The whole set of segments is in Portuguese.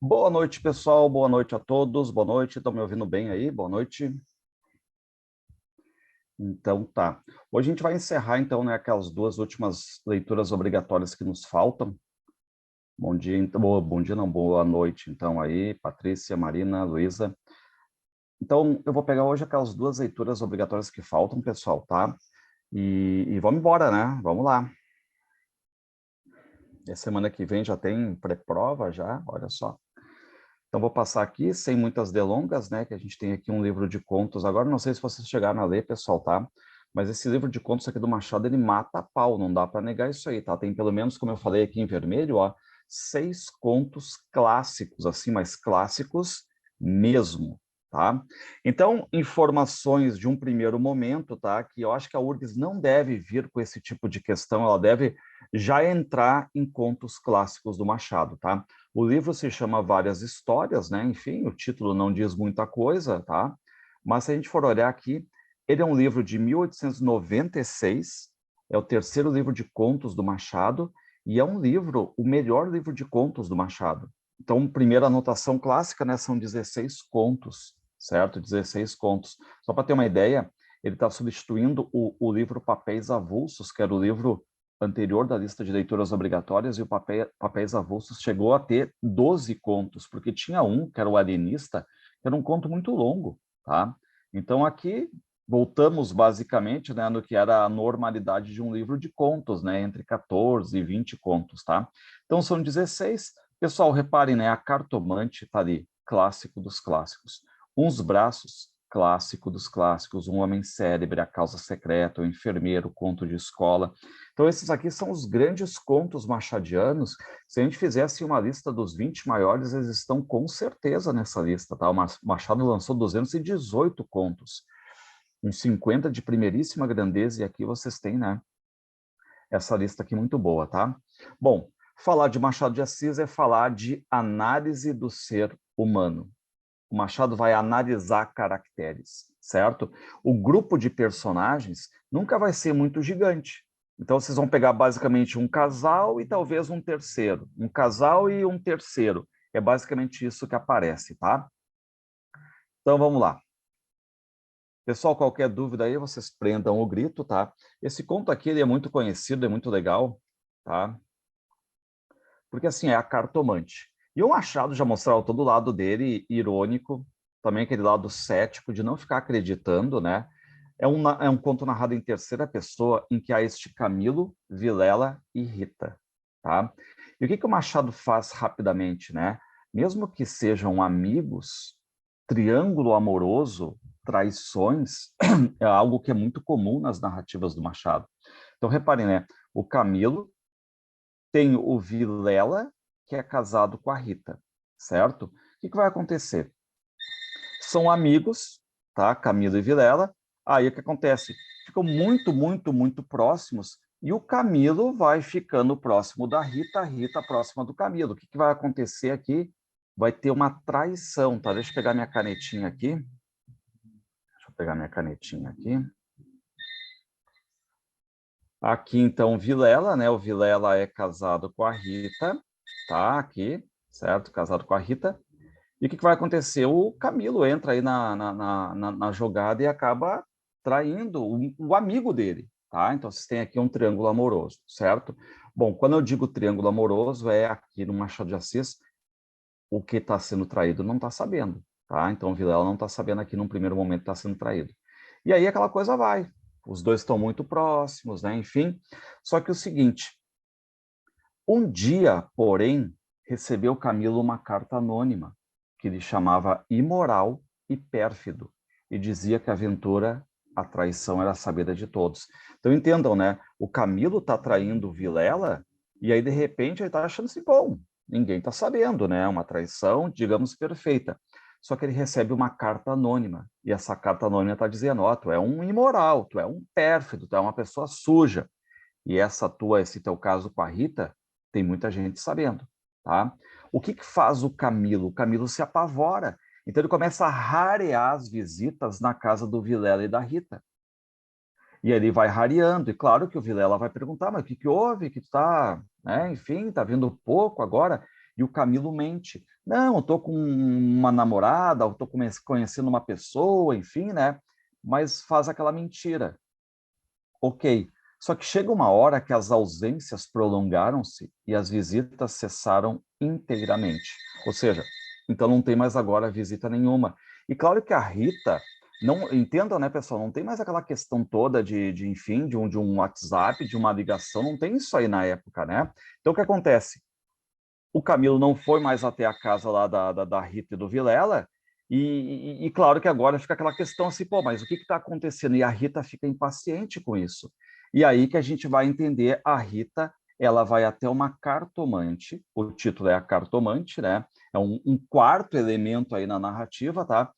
Boa noite, pessoal. Boa noite a todos. Boa noite. Estão me ouvindo bem aí? Boa noite. Então, tá. Hoje a gente vai encerrar, então, né, aquelas duas últimas leituras obrigatórias que nos faltam. Bom dia, então, bom dia não, boa noite, então, aí, Patrícia, Marina, Luísa. Então, eu vou pegar hoje aquelas duas leituras obrigatórias que faltam, pessoal, tá? E vamos embora, né? Vamos lá. E a semana que vem já tem pré-prova já, olha só. Então, vou passar aqui, sem muitas delongas, né, que a gente tem aqui um livro de contos. Agora, não sei se vocês chegaram a ler, pessoal, tá? Mas esse livro de contos aqui do Machado, ele mata a pau, não dá para negar isso aí, tá? Tem pelo menos, como eu falei aqui em vermelho, ó, 6 contos clássicos, assim, mas clássicos mesmo, tá? Então, informações de um primeiro momento, tá? Que eu acho que a URGS não deve vir com esse tipo de questão, ela deve já entrar em contos clássicos do Machado, tá? O livro se chama Várias Histórias, né? Enfim, o título não diz muita coisa, tá? Mas se a gente for olhar aqui, ele é um livro de 1896, é o terceiro livro de contos do Machado, e é um livro, o melhor livro de contos do Machado. Então, primeira anotação clássica, né? São 16 contos, certo? 16 contos. Só para ter uma ideia, ele está substituindo o livro Papéis Avulsos, que era o livro anterior da lista de leituras obrigatórias, e o Papéis Avulsos chegou a ter 12 contos, porque tinha um, que era o Alienista, que era um conto muito longo, tá? Então aqui voltamos basicamente, né, no que era a normalidade de um livro de contos, né, entre 14 e 20 contos, tá? Então são 16. Pessoal, reparem, né, a Cartomante tá ali, clássico dos clássicos. Uns Braços, clássico dos clássicos, Um Homem Célebre, A Causa Secreta, O Enfermeiro, Conto de Escola. Então, esses aqui são os grandes contos machadianos. Se a gente fizesse uma lista dos 20 maiores, eles estão com certeza nessa lista, tá? O Machado lançou 218 contos, uns 50 de primeiríssima grandeza, e aqui vocês têm, né, essa lista aqui muito boa, tá? Bom, falar de Machado de Assis é falar de análise do ser humano. O Machado vai analisar caracteres, certo? O grupo de personagens nunca vai ser muito gigante. Então, vocês vão pegar basicamente um casal e talvez um terceiro. Um casal e um terceiro. É basicamente isso que aparece, tá? Então, vamos lá. Pessoal, qualquer dúvida aí, vocês prendam o grito, tá? Esse conto aqui, ele é muito conhecido, é muito legal, tá? Porque, assim, é a cartomante. E o Machado já mostrava todo o lado dele, irônico, também aquele lado cético, de não ficar acreditando, né? É um conto narrado em terceira pessoa, em que há este Camilo, Vilela e Rita, tá? E o que o Machado faz rapidamente, né? Mesmo que sejam amigos, triângulo amoroso, traições, é algo que é muito comum nas narrativas do Machado. Então, reparem, né? O Camilo tem o Vilela, que é casado com a Rita, certo? O que vai acontecer? São amigos, tá? Camilo e Vilela. Aí o que acontece? Ficam muito, muito, muito próximos, e o Camilo vai ficando próximo da Rita, a Rita próxima do Camilo. O que vai acontecer aqui? Vai ter uma traição, tá? Deixa eu pegar minha canetinha aqui. Deixa eu pegar minha canetinha aqui. Aqui, então, Vilela, né? O Vilela é casado com a Rita, tá? Aqui, certo? Casado com a Rita. E o que vai acontecer? O Camilo entra aí na jogada e acaba traindo o amigo dele, tá? Então, vocês têm aqui um triângulo amoroso, certo? Bom, quando eu digo triângulo amoroso, é aqui no Machado de Assis, o que está sendo traído não está sabendo, tá? Então, o Vilela não está sabendo aqui num primeiro momento está sendo traído. E aí aquela coisa vai. Os dois estão muito próximos, né? Enfim. Só que o seguinte, um dia, porém, recebeu Camilo uma carta anônima que lhe chamava imoral e pérfido e dizia que a aventura, a traição era sabida de todos. Então entendam, né? O Camilo está traindo o Vilela e aí de repente ele está achando assim, bom, ninguém está sabendo, né? Uma traição, digamos, perfeita. Só que ele recebe uma carta anônima e essa carta anônima está dizendo, ó, tu é um imoral, tu é um pérfido, tu é uma pessoa suja. E esse teu caso com a Rita, tem muita gente sabendo, tá? O que faz o Camilo? O Camilo se apavora. Então ele começa a rarear as visitas na casa do Vilela e da Rita. E ele vai rareando, e claro que o Vilela vai perguntar, mas o que houve? Que tu tá, né? Enfim, tá vindo pouco agora. E o Camilo mente. Não, eu tô com uma namorada, eu tô conhecendo uma pessoa, enfim, né? Mas faz aquela mentira. Ok. Só que chega uma hora que as ausências prolongaram-se e as visitas cessaram inteiramente. Ou seja, então não tem mais agora visita nenhuma. E claro que a Rita, não entenda, né, pessoal, não tem mais aquela questão toda enfim, de um WhatsApp, de uma ligação, não tem isso aí na época, né? Então o que acontece? O Camilo não foi mais até a casa lá da Rita e do Vilela, e claro que agora fica aquela questão assim, pô, mas o que está acontecendo? E a Rita fica impaciente com isso. E aí que a gente vai entender, a Rita, ela vai até uma cartomante, o título é a cartomante, né? É um quarto elemento aí na narrativa, tá?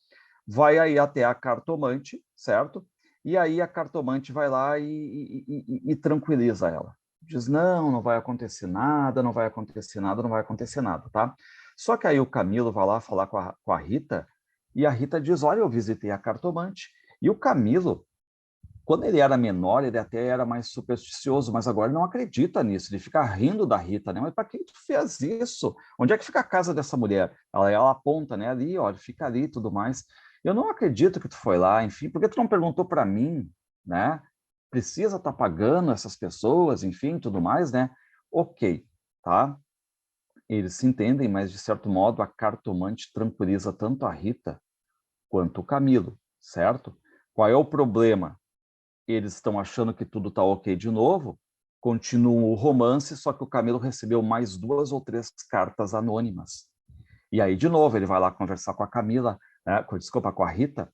Vai aí até a cartomante, certo? E aí a cartomante vai lá e tranquiliza ela. Diz, não, não vai acontecer nada, não vai acontecer nada, não vai acontecer nada, tá? Só que aí o Camilo vai lá falar com a Rita, e a Rita diz, olha, eu visitei a cartomante. E o Camilo, quando ele era menor, ele até era mais supersticioso, mas agora ele não acredita nisso, ele fica rindo da Rita, né? Mas para que tu fez isso? Onde é que fica a casa dessa mulher? Ela aponta, né? Ali, olha, fica ali e tudo mais. Eu não acredito que tu foi lá, enfim, por que tu não perguntou para mim, né? Precisa estar pagando essas pessoas, enfim, tudo mais, né? Ok, tá? Eles se entendem, mas de certo modo a cartomante tranquiliza tanto a Rita quanto o Camilo, certo? Qual é o problema? Eles estão achando que tudo está ok de novo, continua o romance, só que o Camilo recebeu mais 2 ou 3 cartas anônimas. E aí, de novo, ele vai lá conversar com a Camila, né, desculpa, com a Rita,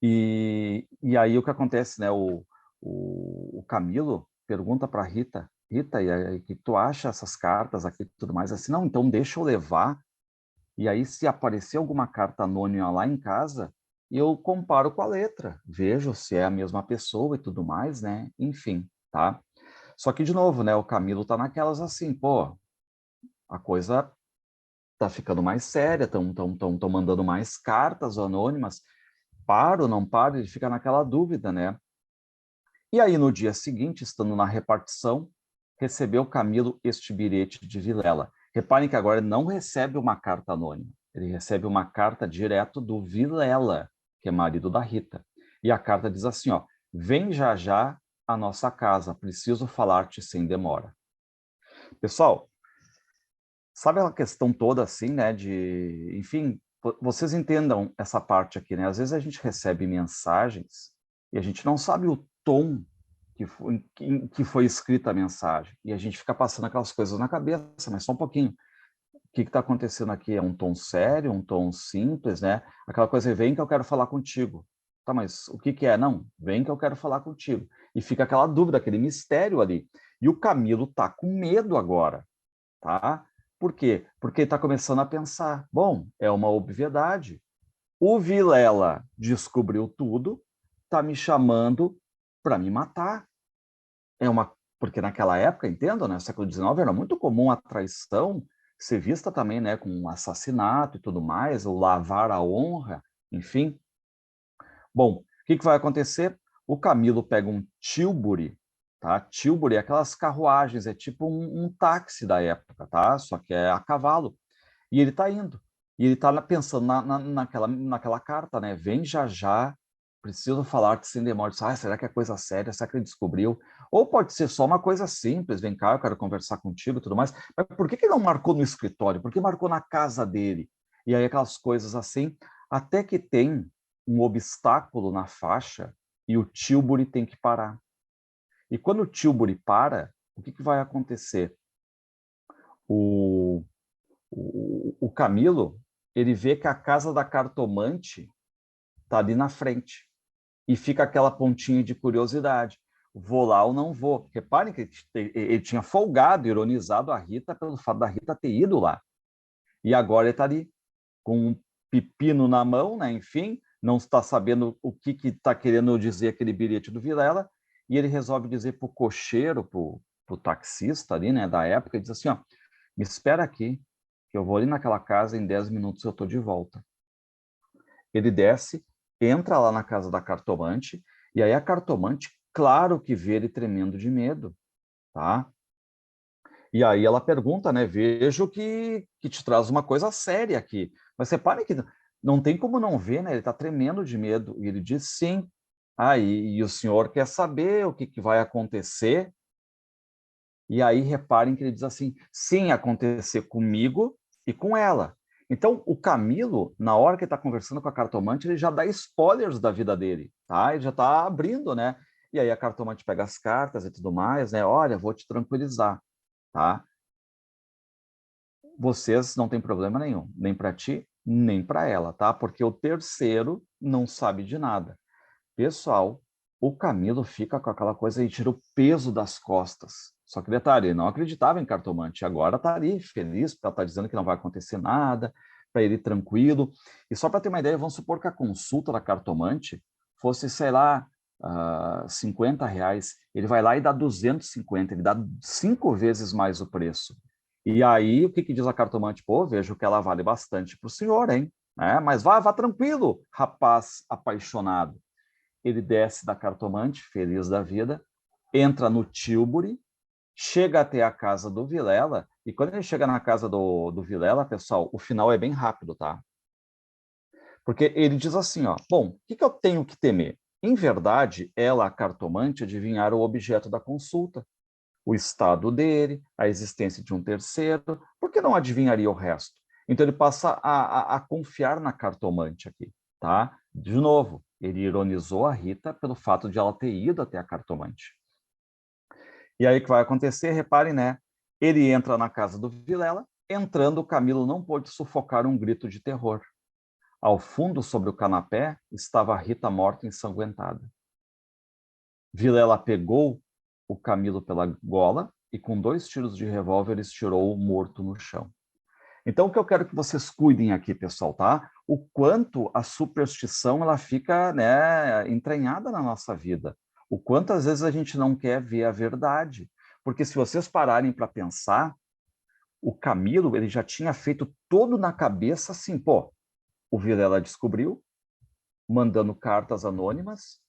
e aí o que acontece, né? O Camilo pergunta para a Rita, Rita, e aí, o que tu acha essas cartas aqui e tudo mais? Assim, não, então deixa eu levar, e aí se aparecer alguma carta anônima lá em casa, eu comparo com a letra, vejo se é a mesma pessoa e tudo mais, né? Enfim, tá? Só que, de novo, né? O Camilo tá naquelas assim, pô, a coisa tá ficando mais séria, tão mandando mais cartas anônimas, paro, não paro, ele fica naquela dúvida, né? E aí, no dia seguinte, estando na repartição, recebeu Camilo este bilhete de Vilela. Reparem que agora ele não recebe uma carta anônima, ele recebe uma carta direto do Vilela, que é marido da Rita. E a carta diz assim, ó, vem já já à nossa casa, preciso falar-te sem demora. Pessoal, sabe a questão toda assim, né, enfim, vocês entendam essa parte aqui, né? Às vezes a gente recebe mensagens e a gente não sabe o tom que foi escrita a mensagem. E a gente fica passando aquelas coisas na cabeça, mas só um pouquinho. O que está acontecendo aqui? É um tom sério, um tom simples, né? Aquela coisa, vem que eu quero falar contigo. Tá, mas o que é? Não, vem que eu quero falar contigo. E fica aquela dúvida, aquele mistério ali. E o Camilo tá com medo agora, tá? Por quê? Porque está começando a pensar, bom, é uma obviedade. O Vilela descobriu tudo, tá me chamando para me matar. Porque naquela época, entendo, né, século XIX, era muito comum a traição ser vista também, né, com um assassinato e tudo mais, o lavar a honra, enfim. Bom, o que vai acontecer? O Camilo pega um tilbury, tá? Tilbury é aquelas carruagens, é tipo um táxi da época, tá? Só que é a cavalo. E ele está indo. E ele está pensando naquela carta, né? Vem já já, preciso falar-te sem demora. Ah, será que é coisa séria? Será que ele descobriu? Ou pode ser só uma coisa simples, vem cá, eu quero conversar contigo e tudo mais. Mas por que ele não marcou no escritório? Por que marcou na casa dele? E aí aquelas coisas assim, até que tem um obstáculo na faixa e o Tilbury tem que parar. E quando o Tilbury para, o que vai acontecer? O Camilo, ele vê que a casa da cartomante está ali na frente. E fica aquela pontinha de curiosidade. Vou lá ou não vou? Reparem que ele tinha folgado, ironizado a Rita pelo fato da Rita ter ido lá. E agora ele está ali, com um pepino na mão, né? Enfim, não está sabendo o que está querendo dizer aquele bilhete do Vilela, e ele resolve dizer para o cocheiro, para o taxista ali, né, da época, ele diz assim, ó, me espera aqui, que eu vou ali naquela casa, em 10 minutos eu estou de volta. Ele desce, entra lá na casa da cartomante, e aí a cartomante, claro que vê ele tremendo de medo, tá? E aí ela pergunta, né? Vejo que te traz uma coisa séria aqui. Mas reparem que não tem como não ver, né? Ele está tremendo de medo. E ele diz sim. Ah, e o senhor quer saber o que vai acontecer? E aí reparem que ele diz assim, sim, acontecer comigo e com ela. Então, o Camilo, na hora que ele está conversando com a cartomante, ele já dá spoilers da vida dele, tá? Ele já está abrindo, né? E aí a cartomante pega as cartas e tudo mais, né? Olha, vou te tranquilizar, tá? Vocês não têm problema nenhum, nem para ti, nem para ela, tá? Porque o terceiro não sabe de nada. Pessoal, o Camilo fica com aquela coisa e tira o peso das costas. Só que detalhe, ele não acreditava em cartomante, agora está ali feliz, porque ela está dizendo que não vai acontecer nada, para ele tranquilo. E só para ter uma ideia, vamos supor que a consulta da cartomante fosse, sei lá, R$ 50, ele vai lá e dá 250, ele dá 5 vezes mais o preço. E aí, o que diz a cartomante? Pô, vejo que ela vale bastante para o senhor, hein? Mas vá tranquilo, rapaz apaixonado. Ele desce da cartomante, feliz da vida, entra no Tilbury, chega até a casa do Vilela, e quando ele chega na casa do Vilela, pessoal, o final é bem rápido, tá? Porque ele diz assim, ó, bom, o que eu tenho que temer? Em verdade, ela, a cartomante, adivinhar o objeto da consulta, o estado dele, a existência de um terceiro, por que não adivinharia o resto? Então ele passa a confiar na cartomante aqui, tá? De novo, ele ironizou a Rita pelo fato de ela ter ido até a cartomante. E aí o que vai acontecer? Reparem, né? Ele entra na casa do Vilela, entrando, o Camilo não pôde sufocar um grito de terror. Ao fundo, sobre o canapé, estava a Rita morta ensanguentada. Vilela pegou o Camilo pela gola e com 2 tiros de revólver estirou-o morto no chão. Então, o que eu quero que vocês cuidem aqui, pessoal, tá? O quanto a superstição ela fica, né, entranhada na nossa vida. O quanto às vezes a gente não quer ver a verdade. Porque se vocês pararem para pensar, o Camilo ele já tinha feito todo na cabeça assim, pô, o Vilela descobriu, mandando cartas anônimas.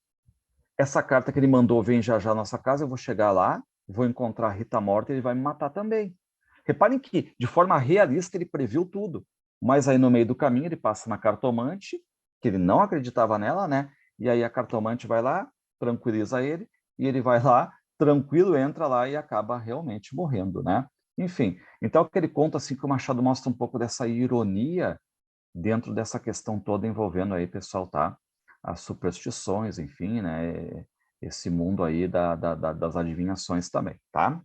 Essa carta que ele mandou vem já já à nossa casa, eu vou chegar lá, vou encontrar a Rita morta e ele vai me matar também. Reparem que, de forma realista, ele previu tudo. Mas aí, no meio do caminho, ele passa na cartomante, que ele não acreditava nela, né? E aí a cartomante vai lá, tranquiliza ele, e ele vai lá, tranquilo, entra lá e acaba realmente morrendo, né? Enfim, então o que ele conta, assim, que o Machado mostra um pouco dessa ironia dentro dessa questão toda envolvendo aí, pessoal, tá? As superstições, enfim, né? Esse mundo aí das adivinhações também, tá?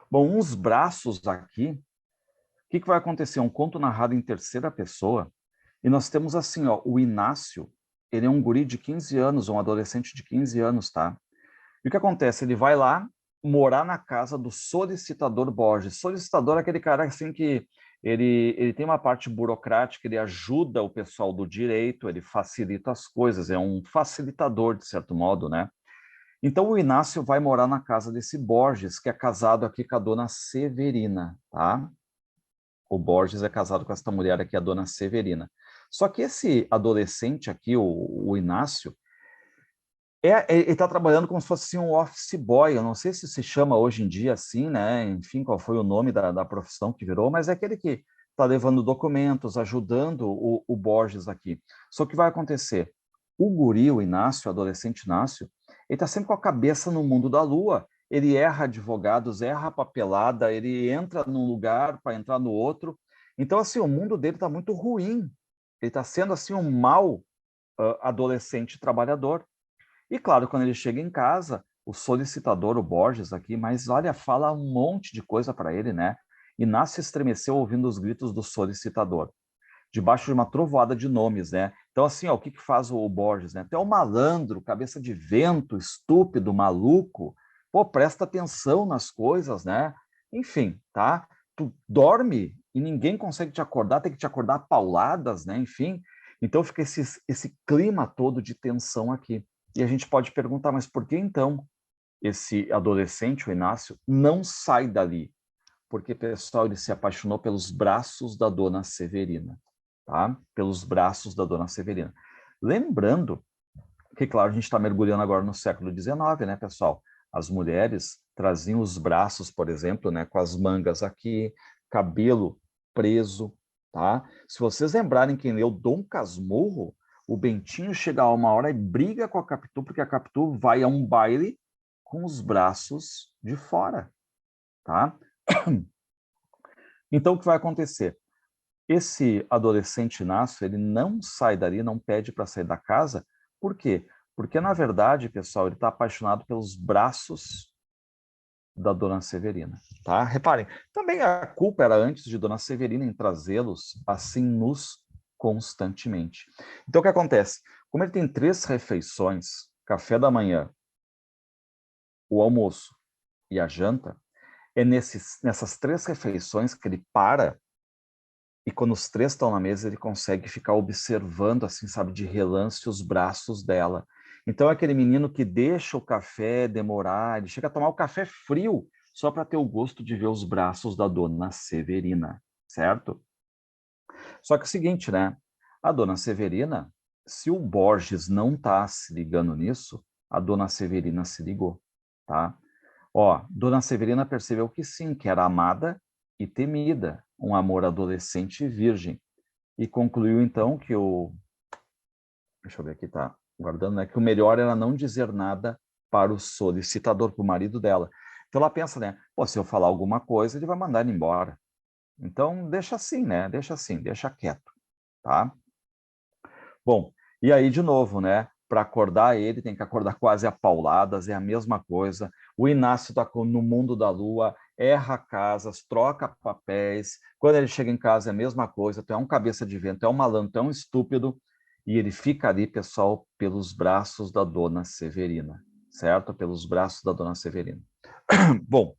Bom, uns braços aqui, o que vai acontecer? Um conto narrado em terceira pessoa, e nós temos assim, ó, o Inácio, ele é um guri de 15 anos, um adolescente de 15 anos, tá? E o que acontece? Ele vai lá morar na casa do solicitador Borges. Solicitador é aquele cara assim que ele tem uma parte burocrática, ele ajuda o pessoal do direito, ele facilita as coisas, é um facilitador, de certo modo, né? Então o Inácio vai morar na casa desse Borges, que é casado aqui com a dona Severina, tá? O Borges é casado com essa mulher aqui, a dona Severina. Só que esse adolescente aqui, o Inácio, ele está trabalhando como se fosse assim, um office boy. Eu não sei se se chama hoje em dia assim, né? Enfim, qual foi o nome da profissão que virou, mas é aquele que está levando documentos, ajudando o Borges aqui. Só que vai acontecer? O guri, o Inácio, o adolescente Inácio, ele está sempre com a cabeça no mundo da lua. Ele erra advogados, erra papelada, ele entra num lugar para entrar no outro. Então, assim, o mundo dele está muito ruim. Ele está sendo assim um mau adolescente trabalhador. E claro, quando ele chega em casa, o solicitador, o Borges aqui, mas olha, fala um monte de coisa para ele, né? Inácio estremeceu ouvindo os gritos do solicitador, debaixo de uma trovoada de nomes, né? Então, assim, ó, o que faz o Borges, né? Até o malandro, cabeça de vento, estúpido, maluco, pô, presta atenção nas coisas, né? Enfim, tá? Tu dorme e ninguém consegue te acordar, tem que te acordar a pauladas, né? Enfim, então fica esse clima todo de tensão aqui. E a gente pode perguntar, mas por que então esse adolescente, o Inácio, não sai dali? Porque, pessoal, ele se apaixonou pelos braços da dona Severina, tá? Pelos braços da dona Severina. Lembrando que, claro, a gente está mergulhando agora no século XIX, né, pessoal? as mulheres traziam os braços, por exemplo, né, com as mangas aqui, cabelo preso, tá? Se vocês lembrarem quem leu Dom Casmurro, o Bentinho chega a uma hora e briga com a Capitu, porque a Capitu vai a um baile com os braços de fora, tá? Então, o que vai acontecer? Esse adolescente Inácio, ele não sai dali, não pede para sair da casa. Por quê? Porque, na verdade, pessoal, ele está apaixonado pelos braços da Dona Severina, tá? Reparem, também a culpa era antes de Dona Severina em trazê-los assim nus constantemente. Então, o que acontece? Como ele tem 3 refeições, café da manhã, o almoço e a janta, é nessas 3 refeições que ele para. E quando os 3 estão na mesa, ele consegue ficar observando, assim, sabe, de relance os braços dela. Então, é aquele menino que deixa o café demorar, ele chega a tomar o café frio, só para ter o gosto de ver os braços da Dona Severina, certo? Só que é o seguinte, né? A Dona Severina, se o Borges não está se ligando nisso, a Dona Severina se ligou, tá? Ó, Dona Severina percebeu que sim, que era amada e temida, um amor adolescente e virgem. E concluiu, então, que deixa eu ver aqui, tá guardando, né? Que o melhor era não dizer nada para o solicitador, para o marido dela. Então ela pensa, né? Pô, se eu falar alguma coisa, ele vai mandar ele embora. Então, deixa assim, né? Deixa assim, deixa quieto, tá? Bom, e aí, de novo, né? Para acordar ele, tem que acordar quase a pauladas, é a mesma coisa. O Inácio está no mundo da lua, erra casas, troca papéis. Quando ele chega em casa, é a mesma coisa. Tu é um cabeça de vento, é um malandro, tu é um estúpido. E ele fica ali, pessoal, pelos braços da Dona Severina, certo? Pelos braços da Dona Severina. Bom,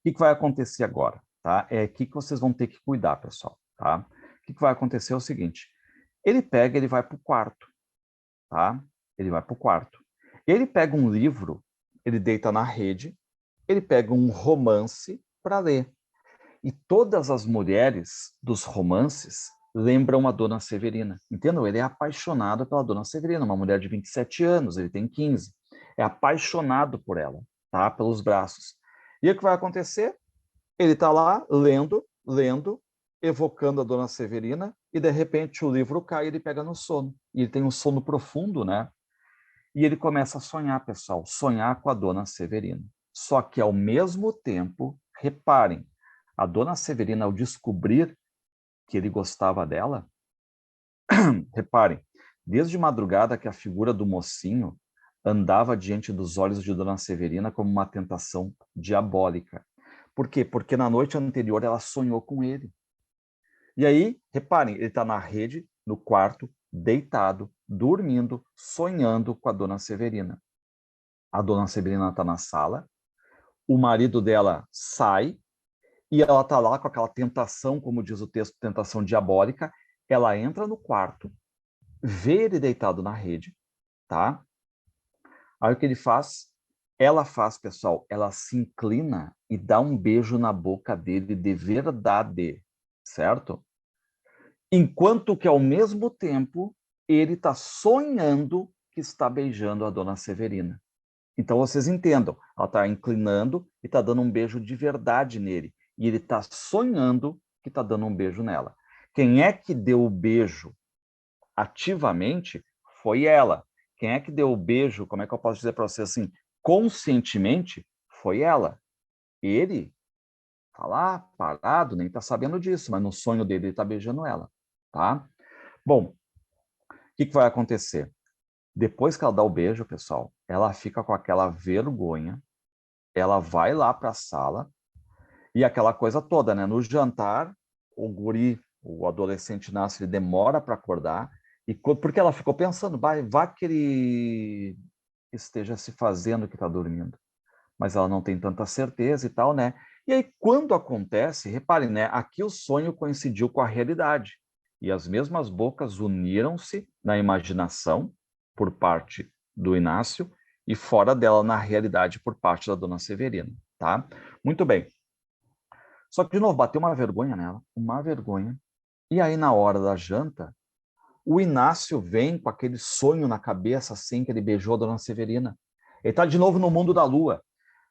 o que vai acontecer agora? Tá? É aqui que vocês vão ter que cuidar, pessoal. Tá? O que vai acontecer é o seguinte: ele pega, ele vai para o quarto, tá? Ele vai para o quarto. Ele pega um livro, ele deita na rede, ele pega um romance para ler. E todas as mulheres dos romances lembram a Dona Severina. Entendeu? Ele é apaixonado pela Dona Severina, uma mulher de 27 anos, ele tem 15. É apaixonado por ela, tá? Pelos braços. E o que vai acontecer? Ele está lá lendo, lendo, evocando a Dona Severina, e de repente o livro cai e ele pega no sono. E ele tem um sono profundo, né? E ele começa a sonhar, pessoal, sonhar com a Dona Severina. Só que, ao mesmo tempo, reparem, a Dona Severina, ao descobrir que ele gostava dela, reparem, desde madrugada que a figura do mocinho andava diante dos olhos de Dona Severina como uma tentação diabólica. Por quê? Porque na noite anterior ela sonhou com ele. E aí, reparem, ele está na rede, no quarto, deitado, dormindo, sonhando com a Dona Severina. A Dona Severina está na sala, o marido dela sai e ela está lá com aquela tentação, como diz o texto, tentação diabólica. Ela entra no quarto, vê ele deitado na rede, tá? Aí o que ele faz? Ela faz, pessoal, ela se inclina e dá um beijo na boca dele de verdade, certo? Enquanto que, ao mesmo tempo, ele está sonhando que está beijando a Dona Severina. Então, vocês entendam, ela está inclinando e está dando um beijo de verdade nele. E ele está sonhando que está dando um beijo nela. Quem é que deu o beijo ativamente foi ela. Quem é que deu o beijo, como é que eu posso dizer para vocês assim, conscientemente, foi ela. Ele está lá parado, nem está sabendo disso, mas no sonho dele ele está beijando ela, tá? Bom, o que vai acontecer? Depois que ela dá o beijo, pessoal, ela fica com aquela vergonha, ela vai lá para a sala e aquela coisa toda, né? No jantar, o guri, o adolescente nasce, ele demora para acordar, e porque ela ficou pensando, vai que ele esteja se fazendo que está dormindo. Mas ela não tem tanta certeza e tal, né? E aí, quando acontece, reparem, né? Aqui o sonho coincidiu com a realidade. E as mesmas bocas uniram-se na imaginação, por parte do Inácio, e fora dela, na realidade, por parte da Dona Severina, tá? Muito bem. Só que, de novo, bateu uma vergonha nela, uma vergonha. E aí, na hora da janta, o Inácio vem com aquele sonho na cabeça, assim, que ele beijou a Dona Severina. Ele está de novo no mundo da lua.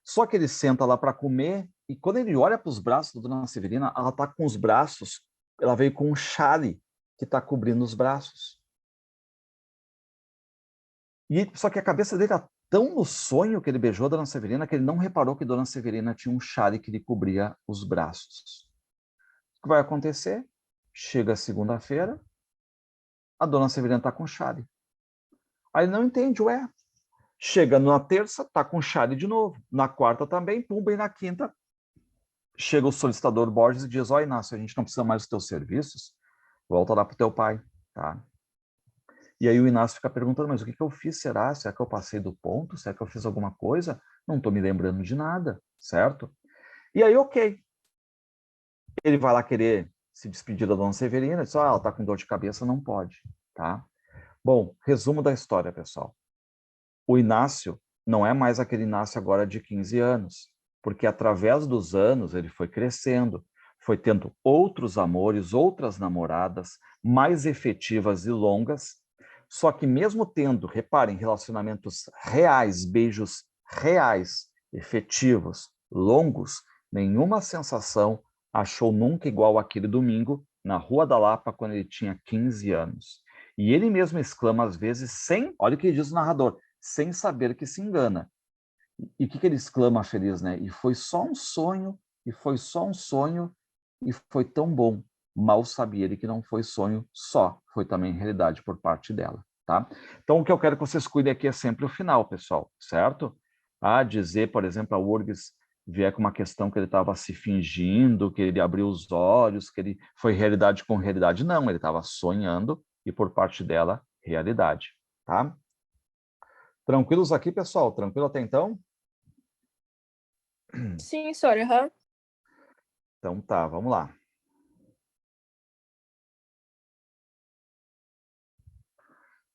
Só que ele senta lá para comer e quando ele olha para os braços da Dona Severina, ela está com os braços, ela veio com um chale que está cobrindo os braços. Só que a cabeça dele está tão no sonho que ele beijou a Dona Severina que ele não reparou que Dona Severina tinha um chale que lhe cobria os braços. O que vai acontecer? Chega segunda-feira, a Dona Severina está com chale. Aí ele não entende, ué. Chega na terça, está com chale de novo. Na quarta também, pumba, e na quinta chega o solicitador Borges e diz, ó, Inácio, a gente não precisa mais dos teus serviços, volta lá para o teu pai, tá? E aí o Inácio fica perguntando, mas o que eu fiz, será? Será que eu passei do ponto? Será que eu fiz alguma coisa? Não estou me lembrando de nada, certo? E aí, ok. Ele vai lá querer se despedir da Dona Severina, diz, ela está com dor de cabeça, não pode, tá? Bom, resumo da história, pessoal. O Inácio não é mais aquele Inácio agora de 15 anos, porque através dos anos ele foi crescendo, foi tendo outros amores, outras namoradas, mais efetivas e longas, só que mesmo tendo, reparem, relacionamentos reais, beijos reais, efetivos, longos, nenhuma sensação achou nunca igual aquele domingo na Rua da Lapa quando ele tinha 15 anos. E ele mesmo exclama às vezes sem, olha o que diz o narrador, sem saber que se engana. E o que ele exclama feliz, né? E foi só um sonho, e foi só um sonho, e foi tão bom. Mal sabia ele que não foi sonho só, foi também realidade por parte dela, tá? Então, o que eu quero que vocês cuidem aqui é sempre o final, pessoal, certo? A dizer, por exemplo, a URGS vier com uma questão que ele estava se fingindo, que ele abriu os olhos, que ele foi realidade com realidade. Não, ele estava sonhando, e por parte dela, realidade, tá? Tranquilos aqui, pessoal? Tranquilo até então? Sim, Sônia, aham. Então tá, vamos lá.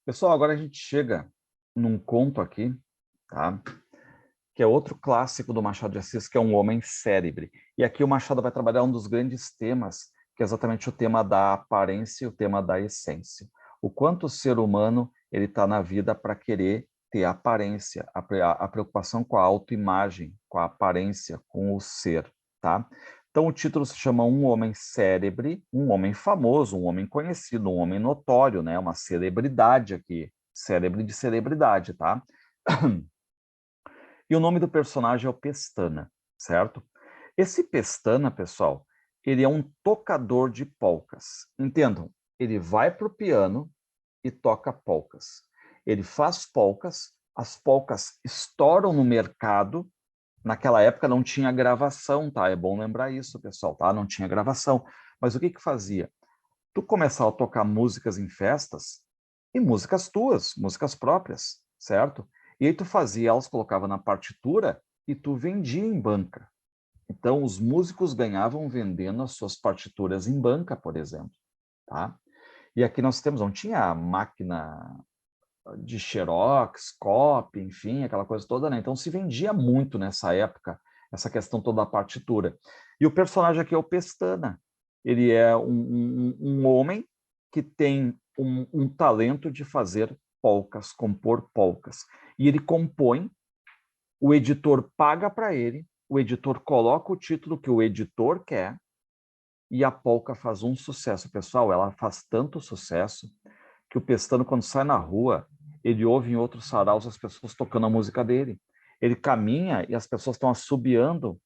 Pessoal, agora a gente chega num conto aqui, tá? Que é outro clássico do Machado de Assis, que é Um Homem Célebre. E aqui o Machado vai trabalhar um dos grandes temas, que é exatamente o tema da aparência e o tema da essência. O quanto o ser humano ele está na vida para querer ter aparência, a preocupação com a autoimagem, com a aparência, com o ser, tá? Então o título se chama Um Homem Célebre, um homem famoso, um homem conhecido, um homem notório, né? Uma celebridade aqui, célebre de celebridade, tá? E o nome do personagem é o Pestana, certo? Esse Pestana, pessoal, ele é um tocador de polcas. Entendam, ele vai para o piano e toca polcas. Ele faz polcas, as polcas estouram no mercado. Naquela época não tinha gravação, tá? É bom lembrar isso, pessoal, tá? Não tinha gravação. Mas o que que fazia? Tu começava a tocar músicas em festas e músicas tuas, músicas próprias, certo? E aí tu fazia, elas colocava na partitura e tu vendia em banca. Então os músicos ganhavam vendendo as suas partituras em banca, por exemplo, tá? E aqui nós temos, não tinha máquina de xerox, copy, enfim, aquela coisa toda, né? Então se vendia muito nessa época essa questão toda da partitura. E o personagem aqui é o Pestana. Ele é um homem que tem um talento de fazer polcas, compor polcas. E ele compõe, o editor paga para ele, o editor coloca o título que o editor quer, e a polca faz um sucesso. Pessoal, ela faz tanto sucesso que o Pestano, quando sai na rua, ele ouve em outros saraus as pessoas tocando a música dele. Ele caminha e as pessoas estão assobiando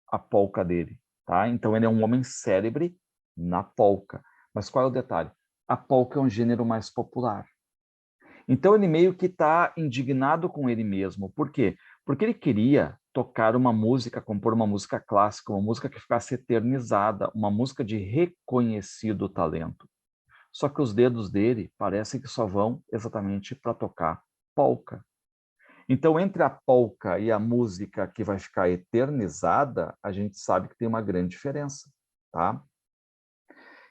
a polca dele, tá? Então ele é um homem célebre na polca. Mas qual é o detalhe? A polca é um gênero mais popular. Então ele meio que está indignado com ele mesmo. Por quê? Porque ele queria tocar uma música, compor uma música clássica, uma música que ficasse eternizada, uma música de reconhecido talento. Só que os dedos dele parecem que só vão exatamente para tocar polca. Então, entre a polca e a música que vai ficar eternizada, a gente sabe que tem uma grande diferença, tá?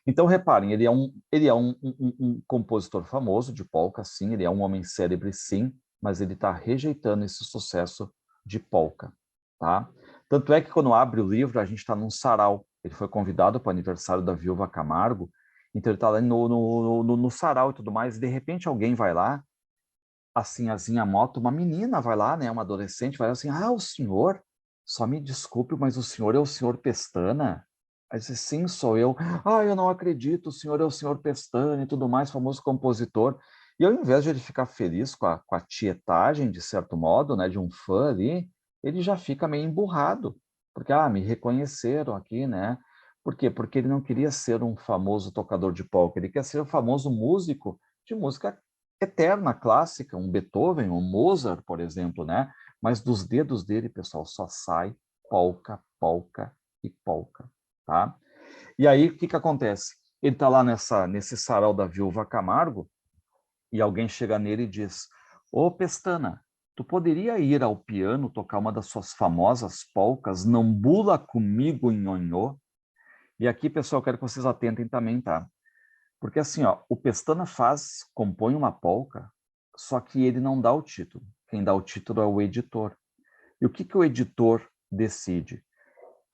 Então, reparem, ele é um compositor famoso de polca, sim, ele é um homem célebre, sim, mas ele está rejeitando esse sucesso de polca, tá? Tanto é que quando abre o livro, a gente está num sarau. Ele foi convidado para o aniversário da Viúva Camargo, então ele está lá no sarau e tudo mais, e de repente alguém vai lá a sinhazinha moto, uma menina vai lá, né, uma adolescente, vai lá assim, o senhor, só me desculpe, mas o senhor é o senhor Pestana? Aí disse, sim, sou eu. Eu não acredito, o senhor é o senhor Pestana e tudo mais, famoso compositor. E ao invés de ele ficar feliz com a tietagem, de certo modo, né, de um fã ali, ele já fica meio emburrado, porque, me reconheceram aqui, né? Por quê? Porque ele não queria ser um famoso tocador de polca, ele quer ser um famoso músico de música eterna, clássica, um Beethoven, um Mozart, por exemplo, né? Mas dos dedos dele, pessoal, só sai polca, polca e polca, tá? E aí, o que que acontece? Ele está lá nesse sarau da Viúva Camargo e alguém chega nele e diz, ô Pestana, tu poderia ir ao piano tocar uma das suas famosas polcas, Não Bula Comigo, Nhonhô? E aqui, pessoal, eu quero que vocês atentem também, tá? Porque assim, ó, o Pestana compõe uma polca, só que ele não dá o título. Quem dá o título é o editor. E o que que o editor decide?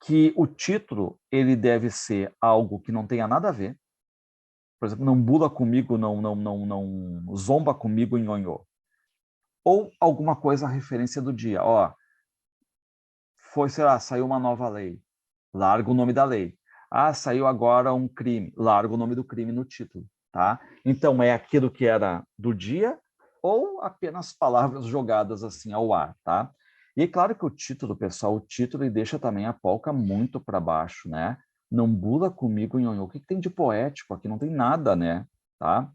Que o título ele deve ser algo que não tenha nada a ver. Por exemplo, não bula comigo, não zomba comigo em nhonhô. Ou alguma coisa a referência do dia. Ó, sei lá, saiu uma nova lei. Larga o nome da lei. Saiu agora um crime. Larga o nome do crime no título, tá? Então, é aquilo que era do dia ou apenas palavras jogadas assim ao ar, tá? E é claro que o título, pessoal, o título ele deixa também a polca muito para baixo, né? Não bula comigo, nhonhô. O que tem de poético aqui? Não tem nada, né? Tá?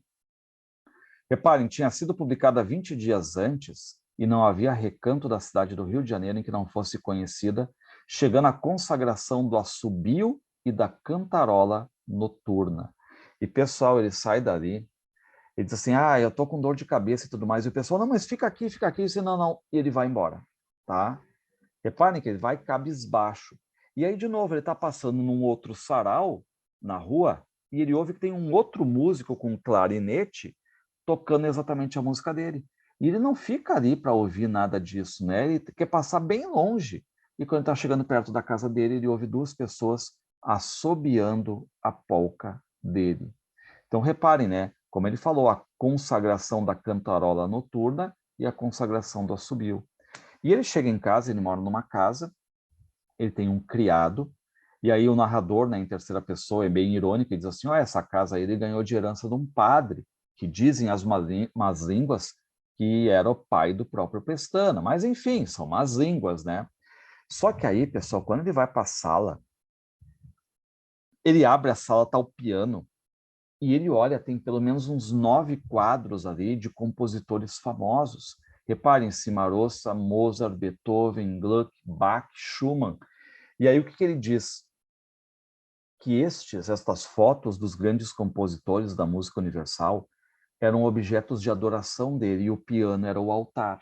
Reparem, tinha sido publicada 20 dias antes e não havia recanto da cidade do Rio de Janeiro em que não fosse conhecida, chegando à consagração do assobio e da cantarola noturna. E, pessoal, ele sai dali, ele diz assim, eu tô com dor de cabeça e tudo mais, e o pessoal, não, mas fica aqui, e diz, não, não, e ele vai embora, tá? Reparem que ele vai cabisbaixo. E aí, de novo, ele está passando num outro sarau, na rua, e ele ouve que tem um outro músico com clarinete tocando exatamente a música dele. E ele não fica ali para ouvir nada disso, né? Ele quer passar bem longe. E quando está chegando perto da casa dele, ele ouve duas pessoas assobiando a polca dele. Então, reparem, né? Como ele falou, a consagração da cantarola noturna e a consagração do assobio. E ele chega em casa, ele mora numa casa, ele tem um criado, e aí o narrador, né, em terceira pessoa, é bem irônico, e diz assim, essa casa aí ele ganhou de herança de um padre, que dizem as más línguas que era o pai do próprio Pestana. Mas, enfim, são más línguas, né? Só que aí, pessoal, quando ele vai para a sala, ele abre a sala, tá o piano, e ele olha, tem pelo menos uns 9 quadros ali de compositores famosos. Reparem, Cimarossa, Mozart, Beethoven, Gluck, Bach, Schumann. E aí o que que ele diz? Que estas fotos dos grandes compositores da música universal eram objetos de adoração dele e o piano era o altar.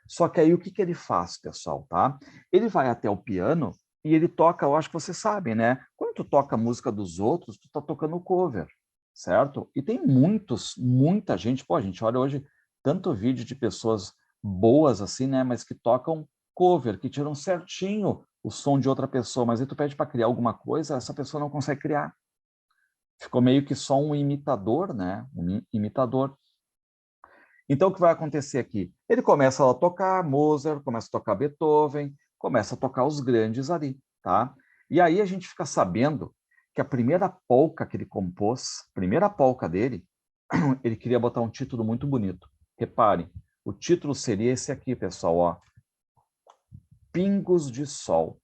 Só que aí o que que ele faz, pessoal, tá? Ele vai até o piano e ele toca, eu acho que você sabe, né? Quando tu toca a música dos outros, tu tá tocando cover, certo? E tem muita gente, a gente olha hoje tanto vídeo de pessoas boas assim, né, mas que tocam cover, que tiram certinho o som de outra pessoa, mas aí tu pede para criar alguma coisa, essa pessoa não consegue criar. Ficou meio que só um imitador, né? Um imitador. Então, o que vai acontecer aqui? Ele começa a tocar Mozart, começa a tocar Beethoven, começa a tocar os grandes ali, tá? E aí a gente fica sabendo que a primeira polca que ele compôs, primeira polca dele, ele queria botar um título muito bonito. Reparem, o título seria esse aqui, pessoal, ó. Pingos de Sol.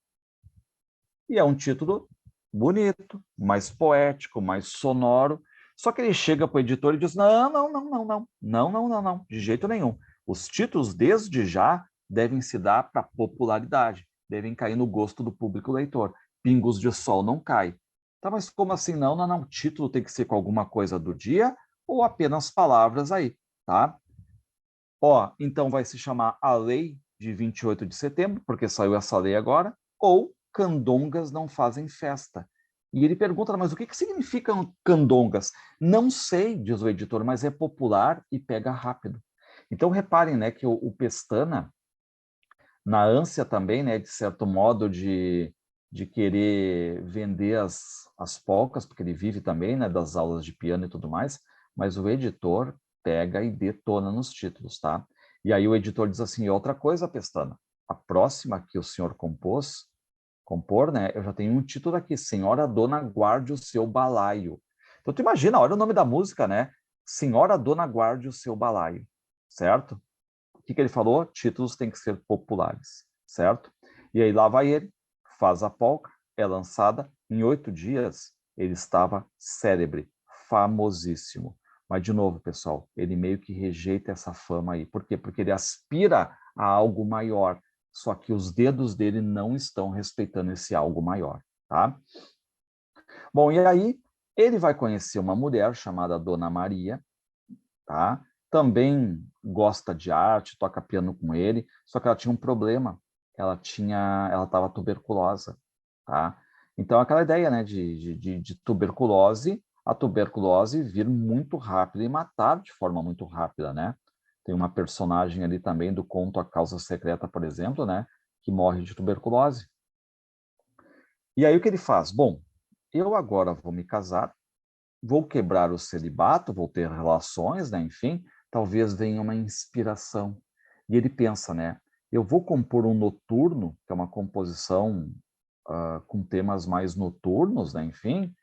E é um título bonito, mais poético, mais sonoro. Só que ele chega para o editor e diz: não, não, não, não, não, não, não, não, não, de jeito nenhum. Os títulos, desde já, devem se dar para popularidade, devem cair no gosto do público leitor. Pingos de Sol não cai. Tá, mas como assim? Não, não, não. O título tem que ser com alguma coisa do dia ou apenas palavras aí, tá? Ó, então vai se chamar A Lei de 28 de Setembro, porque saiu essa lei agora, ou Candongas Não Fazem Festa. E ele pergunta, mas o que significam candongas? Não sei, diz o editor, mas é popular e pega rápido. Então reparem, né, que o Pestana, na ânsia também, né, de certo modo, de querer vender as polcas, porque ele vive também, né, das aulas de piano e tudo mais, mas o editor pega e detona nos títulos, tá? E aí o editor diz assim, e outra coisa, Pestana, a próxima que o senhor compor, né, eu já tenho um título aqui, Senhora Dona Guarde o Seu Balaio. Então tu imagina, olha o nome da música, né? Senhora Dona Guarde o Seu Balaio, certo? O que ele falou? Títulos têm que ser populares, certo? E aí lá vai ele, faz a polca, é lançada, em 8 dias ele estava célebre, famosíssimo. Mas, de novo, pessoal, ele meio que rejeita essa fama aí. Por quê? Porque ele aspira a algo maior, só que os dedos dele não estão respeitando esse algo maior, tá? Bom, e aí ele vai conhecer uma mulher chamada Dona Maria, tá? Também gosta de arte, toca piano com ele, só que ela tinha um problema, ela estava tuberculosa, tá? Então aquela ideia, né, de tuberculose, a tuberculose vir muito rápido e matar de forma muito rápida, né? Tem uma personagem ali também do conto A Causa Secreta, por exemplo, né, que morre de tuberculose. E aí o que ele faz? Bom, eu agora vou me casar, vou quebrar o celibato, vou ter relações, né? Enfim, talvez venha uma inspiração. E ele pensa, né? Eu vou compor um noturno, que é uma composição com temas mais noturnos, né? Enfim,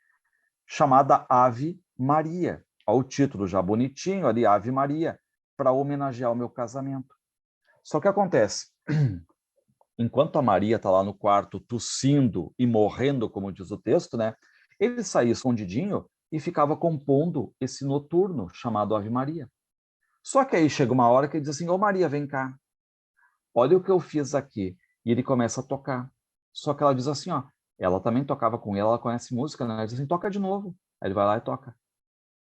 chamada Ave Maria. Olha o título já bonitinho ali, Ave Maria, para homenagear o meu casamento. Só que acontece, enquanto a Maria está lá no quarto tossindo e morrendo, como diz o texto, né? Ele saía escondidinho e ficava compondo esse noturno chamado Ave Maria. Só que aí chega uma hora que ele diz assim, ô Maria, vem cá, olha o que eu fiz aqui. E ele começa a tocar. Só que ela diz assim, ó, ela também tocava com ele, ela conhece música, né? Ela diz assim, toca de novo. Aí ele vai lá e toca.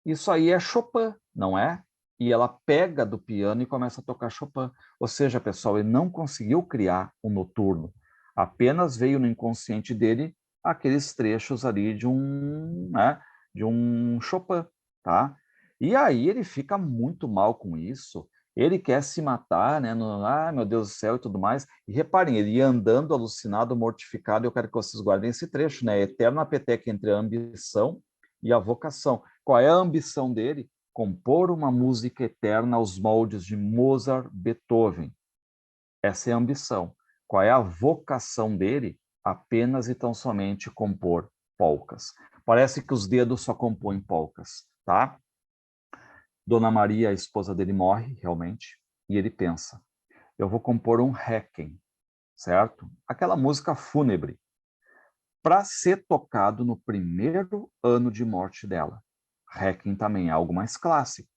Isso aí é Chopin, não é? E ela pega do piano e começa a tocar Chopin. Ou seja, pessoal, ele não conseguiu criar um noturno. Apenas veio no inconsciente dele aqueles trechos ali de um Chopin, tá? E aí ele fica muito mal com isso. Ele quer se matar, né? Meu Deus do céu e tudo mais. E reparem, ele ia andando alucinado, mortificado. Eu quero que vocês guardem esse trecho, né? Eterna peteca entre a ambição e a vocação. Qual é a ambição dele? Compor uma música eterna aos moldes de Mozart, Beethoven. Essa é a ambição. Qual é a vocação dele? Apenas e tão somente compor polcas. Parece que os dedos só compõem polcas, tá? Dona Maria, a esposa dele, morre, realmente, e ele pensa, eu vou compor um requiem, certo? Aquela música fúnebre, para ser tocado no primeiro ano de morte dela. Requiem também é algo mais clássico.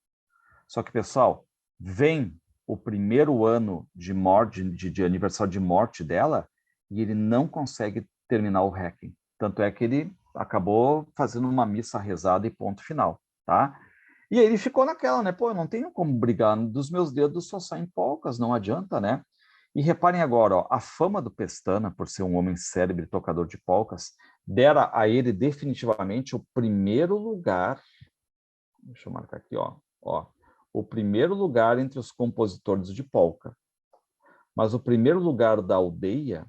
Só que, pessoal, vem o primeiro ano de morte, de aniversário de morte dela, e ele não consegue terminar o Requiem. Tanto é que ele acabou fazendo uma missa rezada e ponto final, tá? E aí ele ficou naquela, né? Pô, eu não tenho como brigar, dos meus dedos só saem polcas, não adianta, né? E reparem agora, ó, a fama do Pestana, por ser um homem célebre tocador de polcas, dera a ele definitivamente o primeiro lugar, deixa eu marcar aqui, ó, o primeiro lugar entre os compositores de polca. Mas o primeiro lugar da aldeia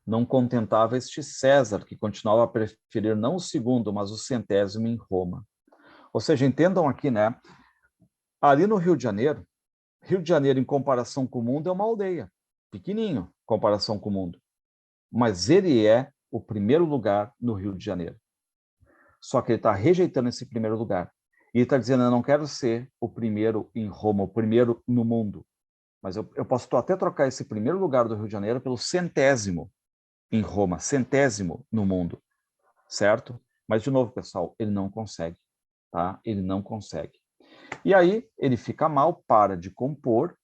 não contentava este César, que continuava a preferir não o segundo, mas o 100º em Roma. Ou seja, entendam aqui, né? Ali no Rio de Janeiro, em comparação com o mundo, é uma aldeia. Pequenininho, em comparação com o mundo. Mas ele é o primeiro lugar no Rio de Janeiro. Só que ele está rejeitando esse primeiro lugar. E ele está dizendo, eu não quero ser o primeiro em Roma, o primeiro no mundo. Mas eu posso até trocar esse primeiro lugar do Rio de Janeiro pelo 100º em Roma, 100º no mundo, certo? Mas, de novo, pessoal, ele não consegue, tá? Ele não consegue. E aí, ele fica mal, para de compor,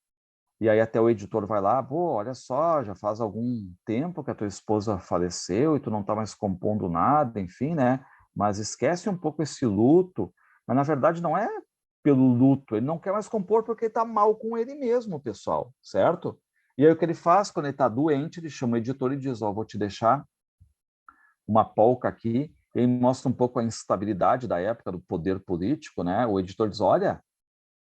e aí até o editor vai lá, pô, olha só, já faz algum tempo que a tua esposa faleceu e tu não tá mais compondo nada, enfim, né? Mas esquece um pouco esse luto, mas na verdade não é pelo luto, ele não quer mais compor porque ele tá mal com ele mesmo, pessoal, certo? E aí o que ele faz, quando ele tá doente, ele chama o editor e diz, ó, vou te deixar uma polca aqui, e aí mostra um pouco a instabilidade da época do poder político, né? O editor diz, olha,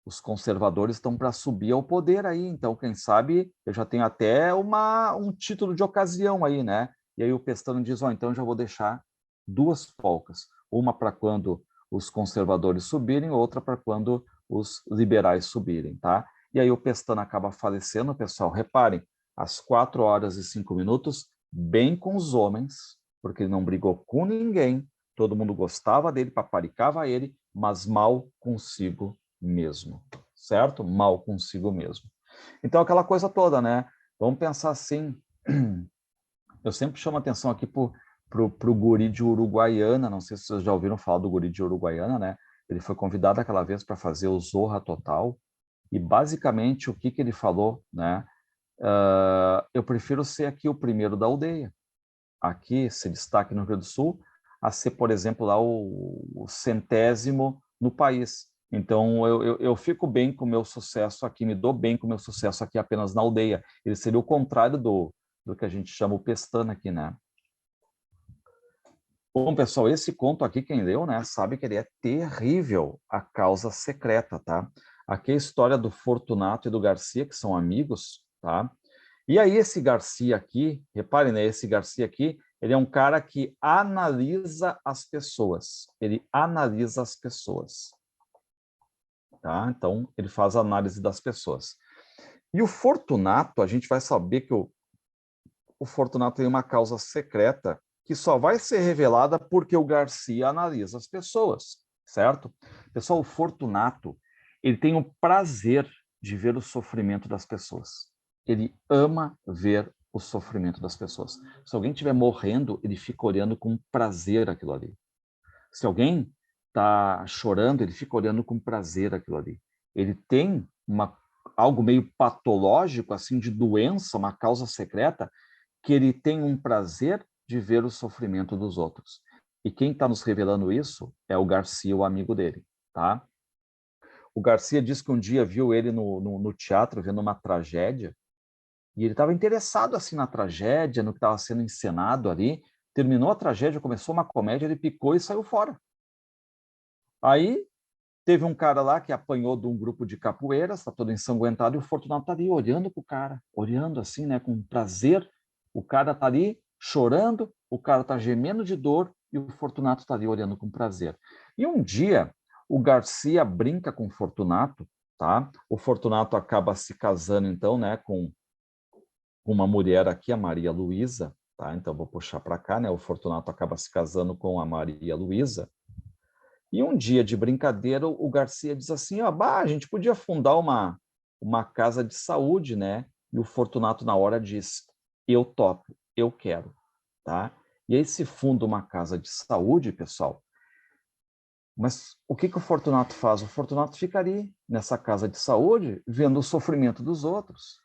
os conservadores estão para subir ao poder aí, então, quem sabe, eu já tenho até um título de ocasião aí, né? E aí o Pestana diz, ó, então já vou deixar 2 polcas, uma para quando os conservadores subirem, outra para quando os liberais subirem, tá? E aí o Pestana acaba falecendo, pessoal, reparem, às 4 horas e 5 minutos, bem com os homens, porque ele não brigou com ninguém, todo mundo gostava dele, paparicava ele, mas mal consigo mesmo, certo? Mal consigo mesmo. Então, aquela coisa toda, né? Vamos pensar assim, eu sempre chamo atenção aqui pro guri de Uruguaiana, não sei se vocês já ouviram falar do guri de Uruguaiana, né? Ele foi convidado aquela vez para fazer o Zorra Total, e basicamente o que ele falou, né? Eu prefiro ser aqui o primeiro da aldeia, aqui se destaque no Rio Grande do Sul, a ser, por exemplo, lá o 100º no país. Então, eu fico bem com o meu sucesso aqui, me dou bem com o meu sucesso aqui apenas na aldeia. Ele seria o contrário do que a gente chama o Pestana aqui, né? Bom, pessoal, esse conto aqui, quem leu, né, sabe que ele é terrível, A Causa Secreta, tá? Aqui é a história do Fortunato e do Garcia, que são amigos, tá? E aí esse Garcia aqui, reparem, né, esse Garcia aqui, ele é um cara que analisa as pessoas. Ele analisa as pessoas, tá? Então, ele faz a análise das pessoas. E o Fortunato, a gente vai saber que o Fortunato tem uma causa secreta que só vai ser revelada porque o Garcia analisa as pessoas, certo? Pessoal, o Fortunato, ele tem o prazer de ver o sofrimento das pessoas. Ele ama ver o sofrimento das pessoas. Se alguém estiver morrendo, ele fica olhando com prazer aquilo ali. Se alguém está chorando, ele fica olhando com prazer aquilo ali. Ele tem algo meio patológico, assim, de doença, uma causa secreta, que ele tem um prazer de ver o sofrimento dos outros. E quem está nos revelando isso é o Garcia, o amigo dele, tá? O Garcia diz que um dia viu ele no teatro vendo uma tragédia e ele estava interessado assim na tragédia, no que estava sendo encenado ali. Terminou a tragédia, começou uma comédia, ele picou e saiu fora. Aí teve um cara lá que apanhou de um grupo de capoeira, está todo ensanguentado, e o Fortunato está ali olhando para o cara, olhando assim, né, com prazer. O cara está ali chorando, o cara está gemendo de dor e o Fortunato está ali olhando com prazer. E um dia o Garcia brinca com o Fortunato, tá? O Fortunato acaba se casando então, né, com uma mulher aqui, a Maria Luísa, tá? Então vou puxar para cá, né? O Fortunato acaba se casando com a Maria Luísa. E um dia de brincadeira, o Garcia diz assim, ó, bah, a gente podia fundar uma casa de saúde, né? E o Fortunato na hora diz, eu topo, eu quero, tá? E aí se funda uma casa de saúde, pessoal. Mas o que o Fortunato faz? O Fortunato fica ali, nessa casa de saúde, vendo o sofrimento dos outros.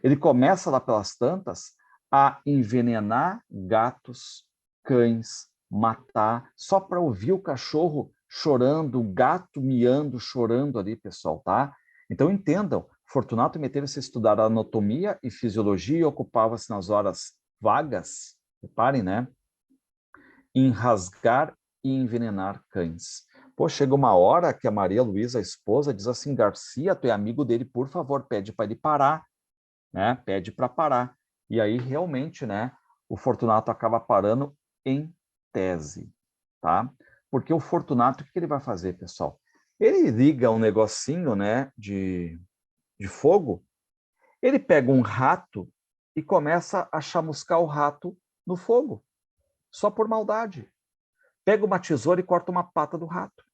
Ele começa lá pelas tantas a envenenar gatos, cães, matar, só para ouvir o cachorro chorando, o gato miando, chorando ali, pessoal, tá? Então entendam, Fortunato meteu-se a estudar anatomia e fisiologia e ocupava-se nas horas vagas, reparem, né? Em rasgar e envenenar cães. Pô, chega uma hora que a Maria Luísa, a esposa, diz assim, Garcia, tu é amigo dele, por favor, pede para ele parar, né? Pede para parar. E aí, realmente, né, o Fortunato acaba parando em tese, tá? Porque o Fortunato, o que ele vai fazer, pessoal? Ele liga um negocinho, né, de fogo, ele pega um rato e começa a chamuscar o rato no fogo, só por maldade. Pega uma tesoura e corta uma pata do rato,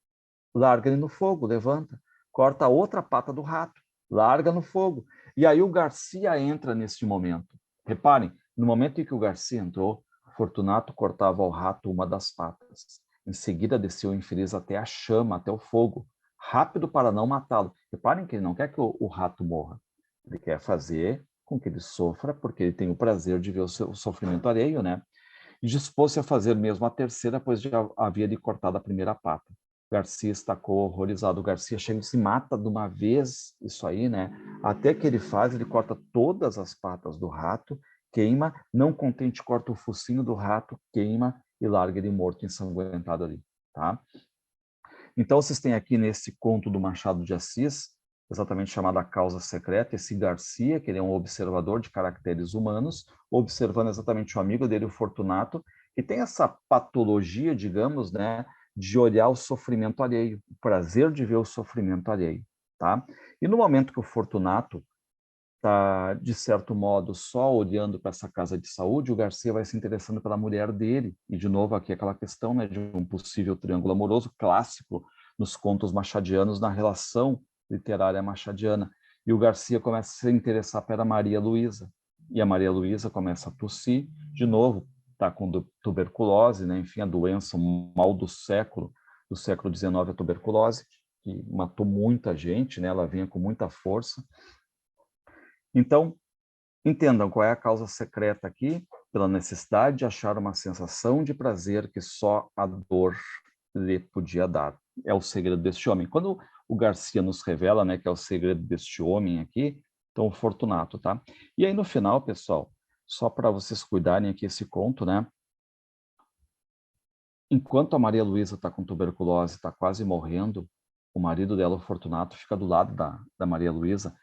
larga ele no fogo, levanta, corta a outra pata do rato, larga no fogo. E aí o Garcia entra neste momento. Reparem, no momento em que o Garcia entrou, Fortunato cortava ao rato uma das patas. Em seguida desceu o infeliz até a chama, até o fogo, rápido para não matá-lo. Reparem que ele não quer que o rato morra. Ele quer fazer com que ele sofra, porque ele tem o prazer de ver o seu sofrimento alheio, né? E dispôs-se a fazer mesmo a terceira, pois já havia lhe cortado a primeira pata. Garcia estacou horrorizado. O Garcia chega e se mata de uma vez, isso aí, né? Até que ele faz, ele corta todas as patas do rato, queima, não contente, corta o focinho do rato, queima e larga ele morto, ensanguentado ali, tá? Então, vocês têm aqui nesse conto do Machado de Assis, exatamente chamado A Causa Secreta, esse Garcia, que ele é um observador de caracteres humanos, observando exatamente o amigo dele, o Fortunato, que tem essa patologia, digamos, né, de olhar o sofrimento alheio, o prazer de ver o sofrimento alheio, tá? E no momento que o Fortunato está, de certo modo, só olhando para essa casa de saúde, o Garcia vai se interessando pela mulher dele. E, de novo, aqui aquela questão, né, de um possível triângulo amoroso clássico nos contos machadianos, na relação literária machadiana. E o Garcia começa a se interessar pela Maria Luísa. E a Maria Luísa começa a tossir, de novo, está com tuberculose, né? Enfim, a doença, o mal do século XIX, a tuberculose, que matou muita gente, né? Ela vinha com muita força. Então, entendam qual é a causa secreta aqui, pela necessidade de achar uma sensação de prazer que só a dor lhe podia dar. É o segredo deste homem. Quando o Garcia nos revela, né, que é o segredo deste homem aqui, então o Fortunato, tá? E aí no final, pessoal, só para vocês cuidarem aqui esse conto, né? Enquanto a Maria Luísa está com tuberculose, está quase morrendo, o marido dela, o Fortunato, fica do lado da Maria Luísa.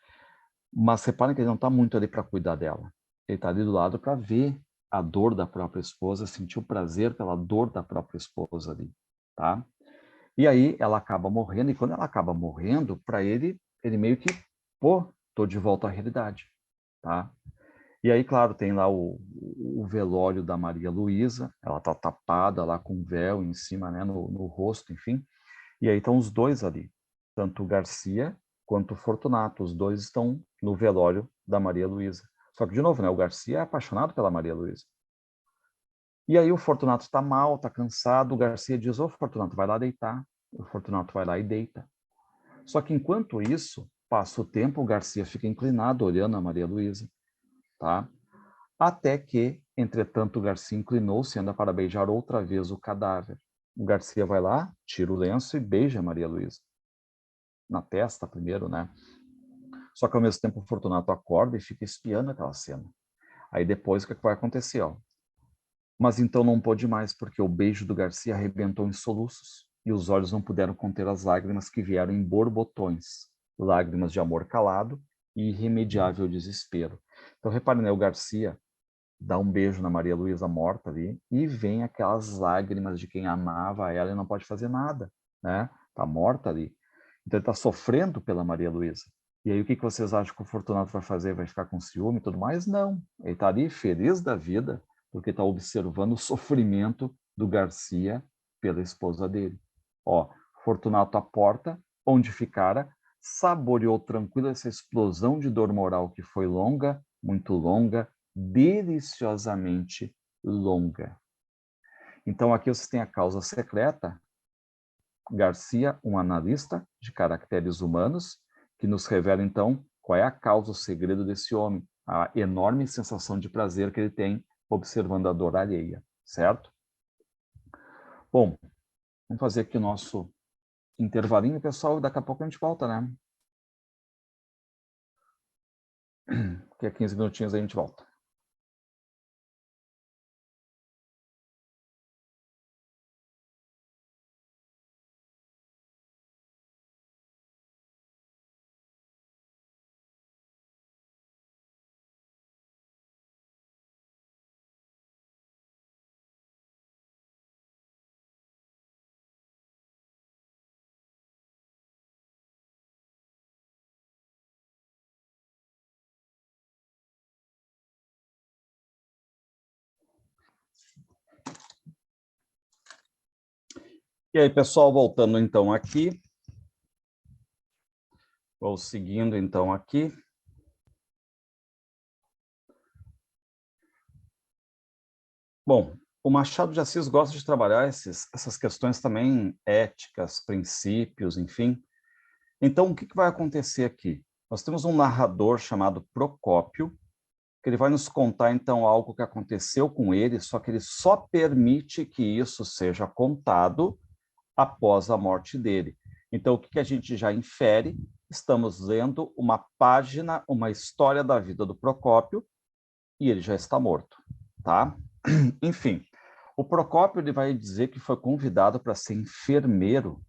Mas reparem que ele não está muito ali para cuidar dela. Ele está ali do lado para ver a dor da própria esposa, sentir o prazer pela dor da própria esposa ali, tá? E aí ela acaba morrendo, e quando ela acaba morrendo, para ele, ele meio que, pô, tô de volta à realidade, tá? E aí, claro, tem lá o velório da Maria Luísa, ela tá tapada lá com um véu em cima, né, no rosto, enfim. E aí estão os dois ali, tanto o Garcia quanto o Fortunato, os dois estão no velório da Maria Luísa. Só que, de novo, né, o Garcia é apaixonado pela Maria Luísa. E aí o Fortunato está mal, está cansado, o Garcia diz, ô Fortunato, vai lá deitar. O Fortunato vai lá e deita. Só que enquanto isso, passa o tempo, o Garcia fica inclinado, olhando a Maria Luísa, tá? Até que, entretanto, o Garcia inclinou-se ainda para beijar outra vez o cadáver. O Garcia vai lá, tira o lenço e beija a Maria Luísa. Na testa primeiro, né? Só que ao mesmo tempo o Fortunato acorda e fica espiando aquela cena. Aí depois o que vai acontecer, ó? Mas então não pôde mais, porque o beijo do Garcia arrebentou em soluços e os olhos não puderam conter as lágrimas que vieram em borbotões, lágrimas de amor calado e irremediável desespero. Então reparem, né, o Garcia dá um beijo na Maria Luísa morta ali e vem aquelas lágrimas de quem amava ela e não pode fazer nada, né? Tá morta ali. Então ele tá sofrendo pela Maria Luísa. E aí o que vocês acham que o Fortunato vai fazer? Vai ficar com ciúme e tudo mais? Não. Ele tá ali feliz da vida porque está observando o sofrimento do Garcia pela esposa dele. Ó, Fortunato à porta, onde ficara, saboreou tranquilo essa explosão de dor moral que foi longa, muito longa, deliciosamente longa. Então aqui vocês têm a causa secreta. Garcia, um analista de caracteres humanos, que nos revela então qual é a causa, o segredo desse homem, a enorme sensação de prazer que ele tem observando a dor alheia, certo? Bom, vamos fazer aqui o nosso intervalinho, pessoal, e daqui a pouco a gente volta, né? Daqui a 15 minutinhos a gente volta. E aí, pessoal, voltando então aqui. Vou seguindo então aqui. Bom, o Machado de Assis gosta de trabalhar essas questões também éticas, princípios, enfim. Então, o que vai acontecer aqui? Nós temos um narrador chamado Procópio, que ele vai nos contar, então, algo que aconteceu com ele, só que ele só permite que isso seja contado após a morte dele. Então, o que a gente já infere? Estamos lendo uma página, uma história da vida do Procópio, e ele já está morto, tá? Enfim, o Procópio ele vai dizer que foi convidado para ser enfermeiro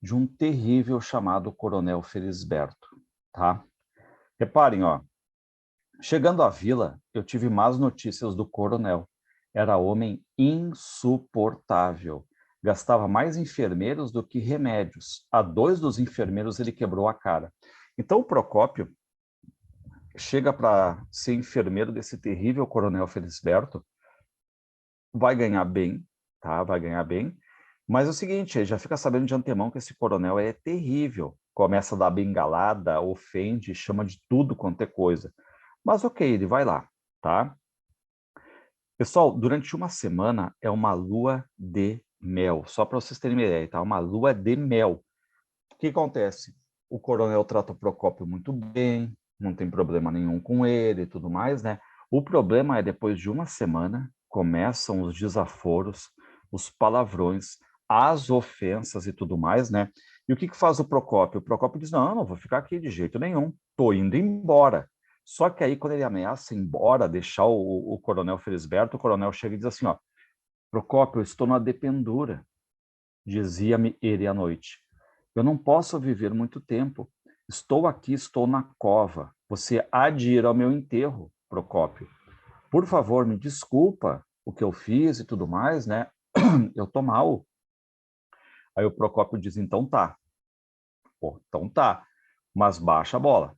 de um terrível chamado Coronel Felisberto, tá? Reparem, ó, chegando à vila, eu tive más notícias do coronel. Era homem insuportável. gastava mais enfermeiros do que remédios. A 2 dos enfermeiros ele quebrou a cara. Então o Procópio chega para ser enfermeiro desse terrível coronel Felisberto, vai ganhar bem, tá? Vai ganhar bem. Mas é o seguinte, ele já fica sabendo de antemão que esse coronel é terrível. Começa a dar bengalada, ofende, chama de tudo quanto é coisa. Mas ok, ele vai lá, tá? Pessoal, durante uma semana é uma lua de mel. Só para vocês terem uma ideia, tá? Uma lua de mel. O que acontece? O coronel trata o Procópio muito bem, não tem problema nenhum com ele e tudo mais, né? O problema é depois de uma semana, começam os desaforos, os palavrões, as ofensas e tudo mais, né? E o que faz o Procópio? O Procópio diz, não, não vou ficar aqui de jeito nenhum, tô indo embora. Só que aí, quando ele ameaça ir embora, deixar o coronel Felisberto, o coronel chega e diz assim, ó, Procópio, eu estou na dependura, dizia-me ele à noite. Eu não posso viver muito tempo. Estou aqui, estou na cova. Você há de ir ao meu enterro, Procópio. Por favor, me desculpa o que eu fiz e tudo mais, né? Eu tô mal. Aí o Procópio diz, então tá. Pô, então tá. Mas baixa a bola.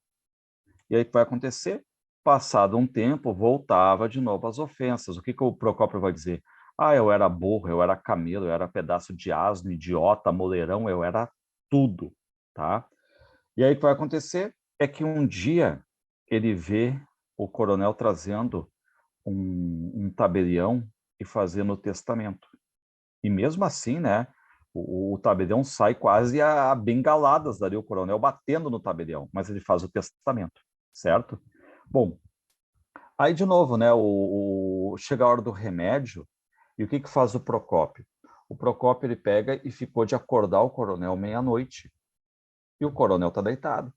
E aí o que vai acontecer? Passado um tempo, voltava de novo às ofensas. O que o Procópio vai dizer? Ah, eu era burro, eu era camelo, eu era pedaço de asno, idiota, moleirão, eu era tudo, tá? E aí o que vai acontecer é que um dia ele vê o coronel trazendo um tabelião e fazendo o testamento. E mesmo assim, né, o tabelião sai quase a bengaladas dali, o coronel batendo no tabelião, mas ele faz o testamento, certo? Bom, aí de novo, né, chega a hora do remédio, e o que faz o Procópio? O Procópio ele pega e ficou de acordar o coronel meia-noite, e o coronel está deitado.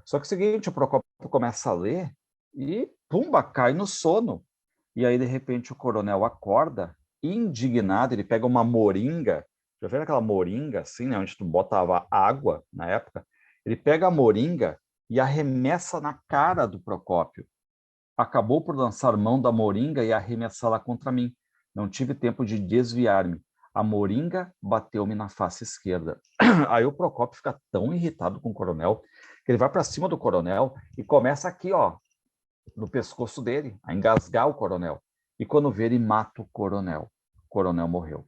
Só que é o seguinte, o Procópio começa a ler e, pumba, cai no sono. E aí, de repente, o coronel acorda, indignado, ele pega uma moringa, já viu aquela moringa, assim, né, onde tu botava água, na época? Ele pega a moringa e arremessa na cara do Procópio. Acabou por lançar mão da moringa e arremessá-la contra mim. Não tive tempo de desviar-me. A moringa bateu-me na face esquerda. Aí o Procópio fica tão irritado com o coronel que ele vai para cima do coronel e começa aqui, ó, no pescoço dele, a engasgar o coronel. E quando vê, ele mata o coronel. O coronel morreu.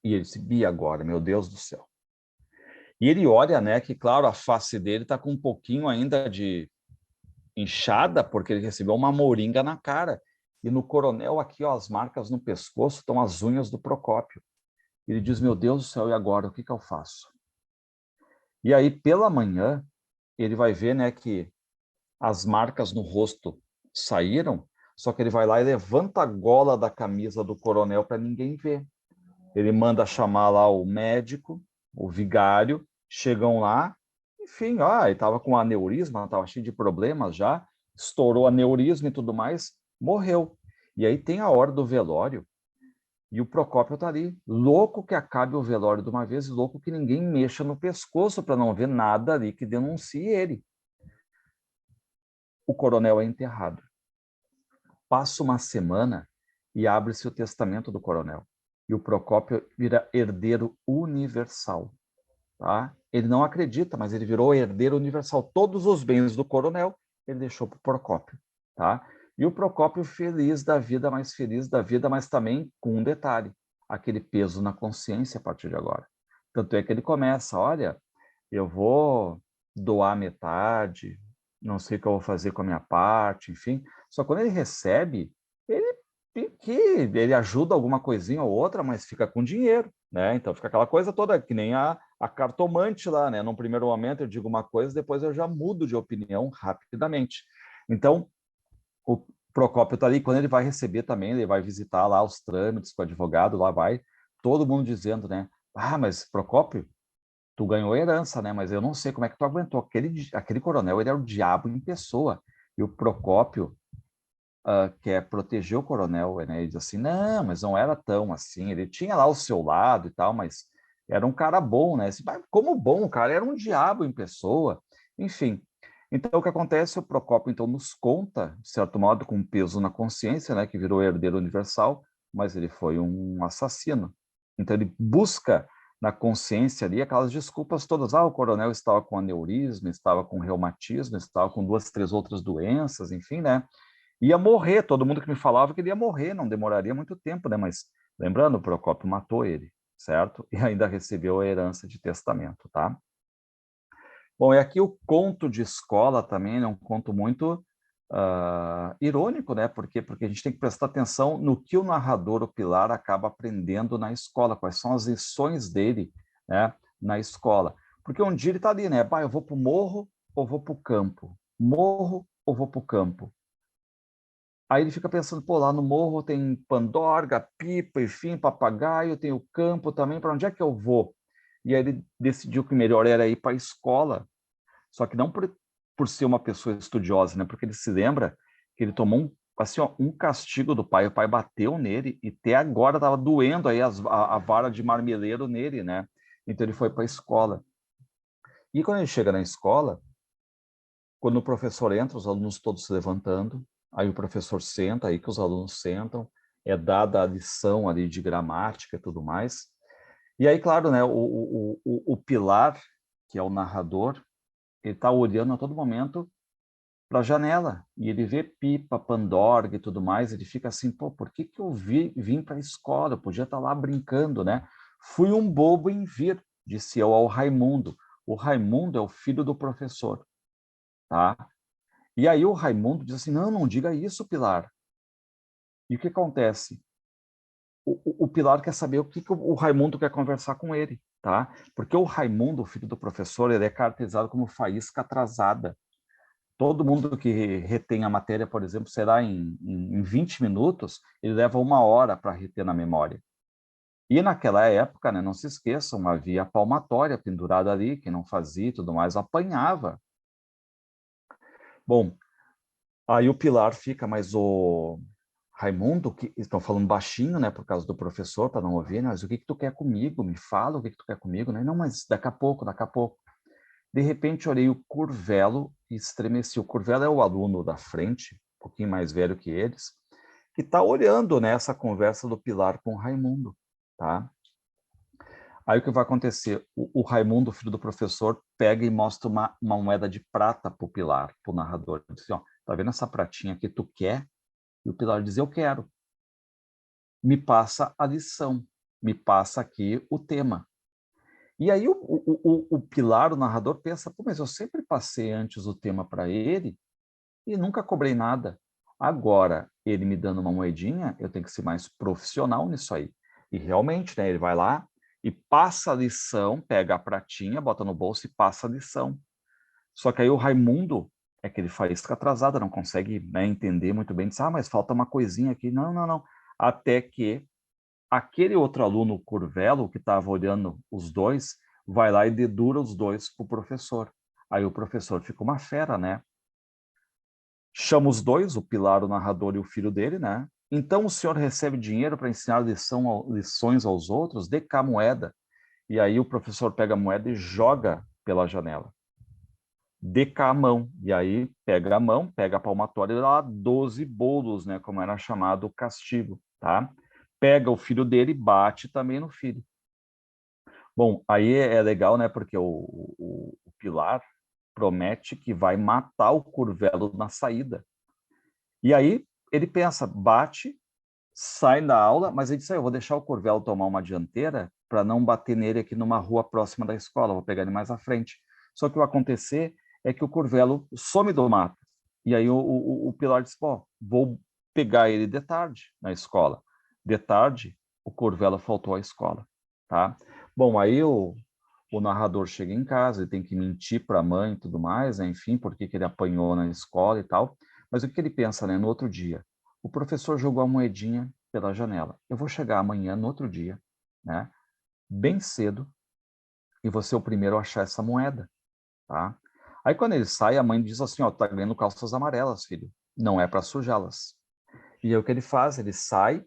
E ele disse, e agora, meu Deus do céu. E ele olha, né, que claro, a face dele está com um pouquinho ainda de inchada, porque ele recebeu uma moringa na cara. E no coronel, aqui, ó, as marcas no pescoço, estão as unhas do Procópio. Ele diz, meu Deus do céu, e agora, o que eu faço? E aí, pela manhã, ele vai ver, né, que as marcas no rosto saíram, só que ele vai lá e levanta a gola da camisa do coronel para ninguém ver. Ele manda chamar lá o médico, o vigário, chegam lá, enfim, ele estava com aneurisma, estava cheio de problemas já, estourou aneurisma e tudo mais, morreu. E aí tem a hora do velório, e o Procópio está ali, louco que acabe o velório de uma vez, louco que ninguém mexa no pescoço para não ver nada ali que denuncie ele. O coronel é enterrado. Passa uma semana e abre-se o testamento do coronel. E o Procópio vira herdeiro universal. Tá? Ele não acredita, mas ele virou herdeiro universal. Todos os bens do coronel ele deixou para o Procópio. Tá? E o Procópio feliz da vida, mais feliz da vida, mas também com um detalhe, aquele peso na consciência a partir de agora. Tanto é que ele começa, olha, eu vou doar metade, não sei o que eu vou fazer com a minha parte, enfim. Só quando ele recebe, ele tem que, ele ajuda alguma coisinha ou outra, mas fica com dinheiro, né? Então fica aquela coisa toda, que nem a cartomante lá, né? Num primeiro momento eu digo uma coisa, depois eu já mudo de opinião rapidamente. Então, o Procópio está ali, quando ele vai receber também, ele vai visitar lá os trâmites com o advogado, lá vai todo mundo dizendo, né? Ah, mas Procópio, tu ganhou herança, né? Mas eu não sei como é que tu aguentou. Aquele coronel, ele é o diabo em pessoa. E o Procópio quer proteger o coronel, né? Ele diz assim, não, mas não era tão assim. Ele tinha lá o seu lado e tal, mas era um cara bom, né? Como bom, o cara era um diabo em pessoa. Enfim. Então, o que acontece? O Procópio, então, nos conta, de certo modo, com um peso na consciência, né? Que virou herdeiro universal, mas ele foi um assassino. Então, ele busca na consciência ali aquelas desculpas todas. Ah, o coronel estava com aneurisma, estava com reumatismo, estava com 2, 3 outras doenças, enfim, né? Ia morrer, todo mundo que me falava que ele ia morrer, não demoraria muito tempo, né? Mas, lembrando, o Procópio matou ele, certo? E ainda recebeu a herança de testamento, tá? Bom, e aqui o conto de escola também é um conto muito irônico, né? Porque a gente tem que prestar atenção no que o narrador, o Pilar, acaba aprendendo na escola, quais são as lições dele, né, na escola. Porque um dia ele está ali, né? Bah, eu vou para o morro ou vou para o campo? Morro ou vou para o campo? Aí ele fica pensando, pô, lá no morro tem pandorga, pipa, enfim, papagaio, tem o campo também, para onde é que eu vou? E aí ele decidiu que o melhor era ir para a escola, só que não por ser uma pessoa estudiosa, né? Porque ele se lembra que ele tomou assim, ó, um castigo do pai, o pai bateu nele e até agora estava doendo aí a vara de marmeleiro nele, né? Então ele foi para a escola. E quando ele chega na escola, quando o professor entra, os alunos todos se levantando, aí o professor senta, aí que os alunos sentam, é dada a lição ali de gramática e tudo mais. E aí, claro, né, o Pilar, que é o narrador, ele está olhando a todo momento para a janela, e ele vê pipa, pandorga e tudo mais, ele fica assim, pô, por que que eu vim para a escola? Eu podia estar lá brincando, né? Fui um bobo em vir, disse eu ao Raimundo. O Raimundo é o filho do professor, tá? E aí o Raimundo diz assim, não, não diga isso, Pilar. E o que acontece? O Pilar quer saber o que que o Raimundo quer conversar com ele, tá? Porque o Raimundo, o filho do professor, ele é caracterizado como faísca atrasada. Todo mundo que retém a matéria, por exemplo, será em 20 minutos, ele leva 1 hora para reter na memória. E naquela época, né, não se esqueçam, havia palmatória pendurada ali, quem não fazia e tudo mais, apanhava. Bom, aí o Pilar fica, mas o Raimundo, que estão falando baixinho, né, por causa do professor, para não ouvir, né, mas o que que tu quer comigo? Me fala o que que tu quer comigo, né? Não, mas daqui a pouco, daqui a pouco. De repente, olhei o Curvelo e estremeci. O Curvelo é o aluno da frente, um pouquinho mais velho que eles, que está olhando, né, essa conversa do Pilar com o Raimundo, tá? Aí o que vai acontecer? O Raimundo, filho do professor, pega e mostra uma moeda de prata para o Pilar, para o narrador. Diz assim, ó, tá vendo essa pratinha que tu quer? E o Pilar diz, eu quero. Me passa a lição, me passa aqui o tema. E aí o Pilar, o narrador, pensa, pô, mas eu sempre passei antes o tema para ele e nunca cobrei nada. Agora, ele me dando uma moedinha, eu tenho que ser mais profissional nisso aí. E realmente, né, ele vai lá e passa a lição, pega a pratinha, bota no bolso e passa a lição. Só que aí o Raimundo é que ele faísca atrasada, não consegue, né, entender muito bem, diz, mas falta uma coisinha aqui. Não, não, não. Até que aquele outro aluno, o Curvelo, que estava olhando os dois, vai lá e dedura os dois para o professor. Aí o professor fica uma fera, né? Chama os dois, o Pilar, o narrador e o filho dele, né? Então o senhor recebe dinheiro para ensinar lições aos outros? Dê cá a moeda. E aí o professor pega a moeda e joga pela janela. Dê cá a mão. E aí pega a mão, pega a palmatória e dá lá 12 bolos, né? Como era chamado o castigo, tá? Pega o filho dele e bate também no filho. Bom, aí é legal, né? Porque o Pilar promete que vai matar o Curvelo na saída. E aí ele pensa, bate, sai da aula, mas ele disse, eu vou deixar o Curvelo tomar uma dianteira para não bater nele aqui numa rua próxima da escola, vou pegar ele mais à frente. Só que o acontecer é que o Curvelo some do mato. E aí o Pilar disse, pô, vou pegar ele de tarde na escola. De tarde, o Curvelo faltou à escola, tá? Bom, aí o narrador chega em casa, ele tem que mentir para a mãe e tudo mais, né? Enfim, porque que ele apanhou na escola e tal. Mas o que ele pensa, né? No outro dia, o professor jogou a moedinha pela janela. Eu vou chegar amanhã, no outro dia, né? Bem cedo, e vou ser o primeiro a achar essa moeda, tá? Aí quando ele sai, a mãe diz assim, ó, tá ganhando calças amarelas, filho. Não é para sujá-las. E aí o que ele faz? Ele sai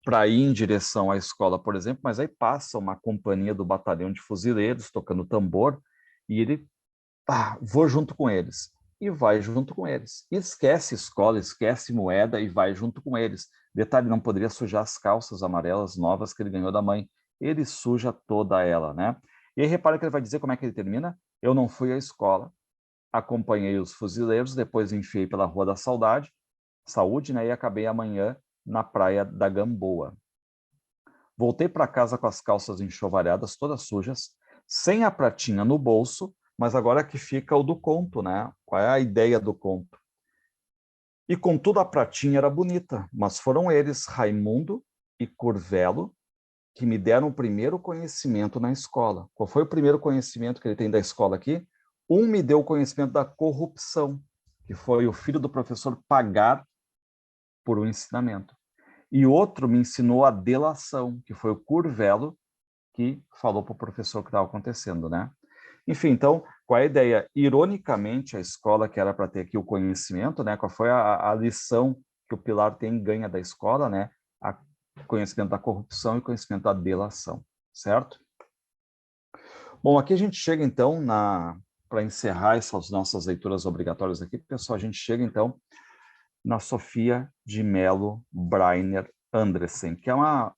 para ir em direção à escola, por exemplo, mas aí passa uma companhia do batalhão de fuzileiros tocando tambor e ele, vou junto com eles. E vai junto com eles. Esquece escola, esquece moeda e vai junto com eles. Detalhe, não poderia sujar as calças amarelas novas que ele ganhou da mãe. ele suja toda ela, né? E aí repara que ele vai dizer como é que ele termina: eu não fui à escola, acompanhei os fuzileiros, depois enfiei pela Rua da Saúde, né? E acabei amanhã na Praia da Gamboa. Voltei para casa com as calças enxovalhadas, todas sujas, sem a pratinha no bolso, mas agora que fica o do conto, né? Qual é a ideia do conto? E contudo a pratinha era bonita, mas foram eles, Raimundo e Curvelo, que me deram o primeiro conhecimento na escola. Qual foi o primeiro conhecimento que ele tem da escola aqui? Um me deu o conhecimento da corrupção, que foi o filho do professor pagar por um ensinamento. E outro me ensinou a delação, que foi o Curvelo, que falou para o professor o que estava acontecendo, né? Enfim, então, qual é a ideia? Ironicamente, a escola que era para ter aqui o conhecimento, né? Qual foi a lição que o Pilar tem ganha da escola, né? Conhecimento da corrupção e conhecimento da delação, certo? Bom, aqui a gente chega, então, para encerrar essas nossas leituras obrigatórias aqui, pessoal, a gente chega, então, na Sofia de Mello Breiner Andressen, que é uma